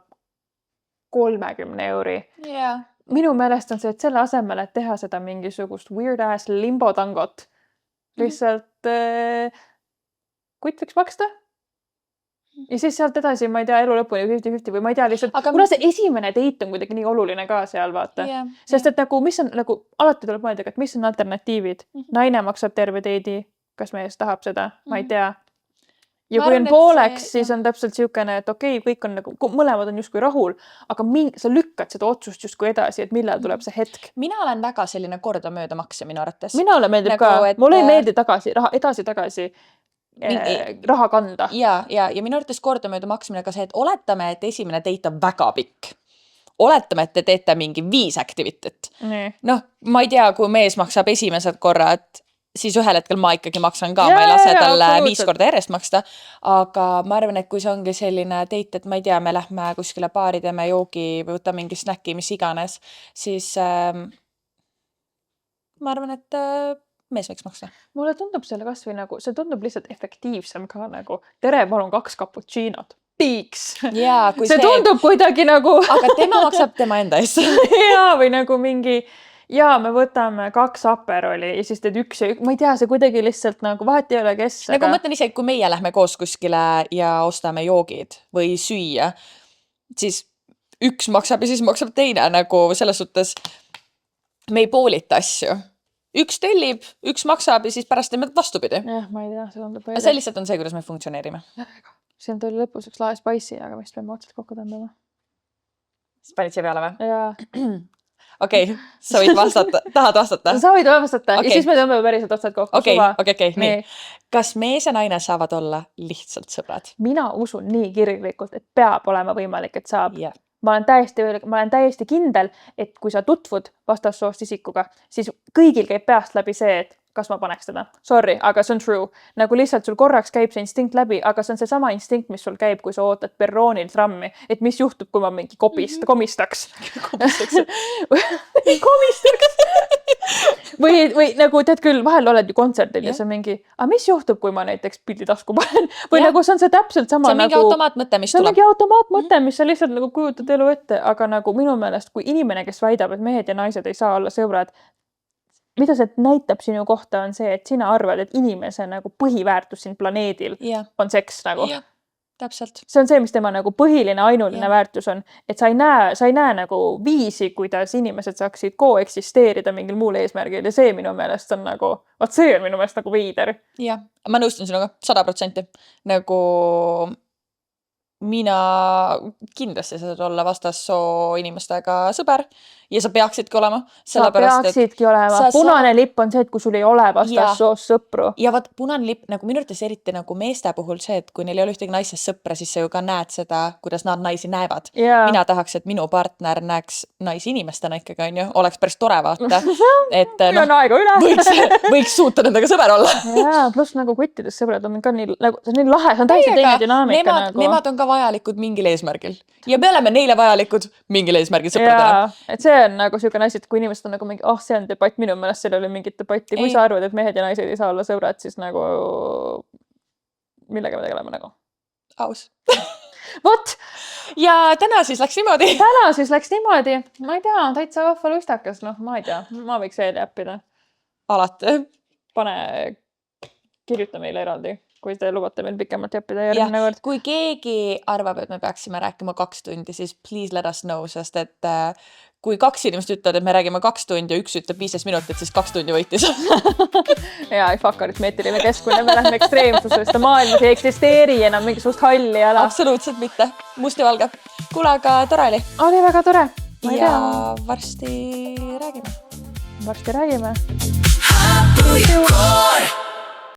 30 euri. Minu meelest on see, et selle asemel, et teha seda mingisugust weird ass limbo tangot, lihtsalt kutt võiks maksta. Ja siis sealt edasi, ma ei tea, elu lõpuni 50-50 või ma ei tea lihtsalt, kuna see esimene date on kuidagi nii oluline ka seal, vaata. Sest et nagu, mis on, nagu, alati tuleb mõelda, et mis on alternatiivid. Naine maksab terve date'i, kas mees tahab seda, ma ei tea. Ja kui on pooleks, siis on täpselt siukene, et okei, kõik on nagu, mõlemad on justkui rahul, aga sa lükkad seda otsust justkui edasi, et millal tuleb see hetk. Mina olen väga selline kordamööda makse minu arvates. Mina olen meeldib ka, mul ei meeldi edasi-tagasi raha kanda. Ja minu arvates kordamööda maksmine ka see, et oletame, et esimene date on väga pikk. Oletame, et te teete mingi 5 activity't. Noh, ma ei tea, kui mees maksab esimesed korrad, siis ühel hetkel ma ikkagi maksan ka, ma ei lase talle 5 korda järjest maksta. Aga ma arvan, et kui see ongi selline date, et ma ei tea, me lähme kuskile baari, teeme joogi või võta mingi snäki, mis iganes, siis ma arvan, et mees võiks maksta. Mulle tundub selle kasvõi nagu, see tundub lihtsalt efektiivsem ka nagu, tere, palun 2 cappuccinot. Piiks. See tundub kuidagi nagu... Aga tema maksab tema enda eest. Või nagu mingi, me võtame 2 aperoli ja siis teed 1 ja ma ei tea, see kuidagi lihtsalt nagu vahet ei ole kes. Nagu mõtlen ise, kui meie lähme koos kuskile ja ostame joogid või süüa, siis 1 maksab ja siis maksab teine nagu selles suhtes me ei poolita asju. 1 tellib, 1 maksab ja siis pärast teeme vastupidi. Jah, ma ei tea, see tundub see lihtsalt on see, kuidas me funktsioneerime. Siin tuli lõpus üks laes paissi, aga vist peame otsad kokku tõmbama. Siis panid siia peale või? Jaa. Okei, sa võid vastata, tahad vastata? Sa võid vastata ja siis me tõmbame päriselt otsad kokku. Okei, nii. Kas mees ja naine saavad olla lihtsalt sõbrad? Mina usun nii kirglikult, et peab olema võimalik, et saab. Ma olen täiesti kindel, et kui sa tutvud vastassoost isikuga, siis kõigil käib peast läbi see, et kas ma paneks teda. Sorry, aga see on true. Nagu lihtsalt sul korraks käib see instinkt läbi, aga see on see sama instinkt, mis sul käib, kui sa ootad perroonil trammi. Et mis juhtub, kui ma mingi komistaks. Komistaks. või nagu tead küll, vahel oled ju kontserdil ja see on mingi, aga mis juhtub, kui ma näiteks pilditasku panen? Või nagu see on see täpselt sama see on mingi nagu... automaatmõte, mis see on tuleb. mingi automaatmõte, mis sa lihtsalt nagu kujutad elu ette, aga nagu minu meelest, kui inimene, kes väidab, et mehed ja naised ei saa olla sõbrad, mida see näitab sinu kohta on see, et sina arvad, et inimese nagu põhiväärtus siin planeedil on seks nagu. Jah, täpselt. See on see, mis tema nagu põhiline, ainuline väärtus on, et sa ei näe nagu viisi, kuidas inimesed saaksid koeksisteerida mingil muul eesmärgil ja see minu meelest on nagu, see on minu meelest nagu veider. Jah, ma nõustun sinuga 100%. Nagu mina kindlasti saad olla vastassoo inimestega sõber ja sa peaksidki olema. Sa peaksidki olema. Punane lipp on see, et kui sul ei ole vastassoos sõpru. Ja vaat punane lipp, nagu minu arvates eriti nagu meeste puhul see, et kui neil ei ole ühtegi naisest sõpra, siis sa ju ka näed seda, kuidas nad naisi näevad. Mina tahaks, et minu partner näeks naisi inimestena ikkagi, on ju, oleks päris tore vaata. Et on aega üle. võiks suuta nendega sõber olla. Jaa, pluss nagu kuttides sõbrad on ka nii, nagu, see on nii lahe, see on täiesti teine dünaamika. Nemad on ka vajalikud mingil eesmärgil. Ja me oleme neile vajalikud mingil eesmärgil sõpradena. Et see on nagu siuke asi, et kui inimesed on nagu mingi, see on debatt, minu meelest seal oli mingit debatti. Kui sa arvad, et mehed ja naised ei saa olla sõbrad, siis nagu millega me tegeleme nagu? Aus. Vot! Ja täna siis läks niimoodi. Ma ei tea, täitsa vahva lustakas, ma ei tea. Ma võiks veel jäppida. Alati. Kirjuta meile eraldi, kui te lubate meil pikemalt jäppida järgmine kord. Kui keegi arvab, et me peaksime rääkima 2 tundi, siis please let us know, sest et kui 2 inimest ütlevad, et me räägime 2 tundi ja 1 ütleb 15 minutit, siis 2 tundi võitis. Jaa, ei fuck aritmeetiline keskkonna, me lähme ekstreemsusest ja maailmas ei eksisteeri enam mingisugust halli ala. Absoluutselt mitte. Must ja valge. Kuule, aga tore oli. Oli väga tore. Ja varsti räägime. Varsti räägime.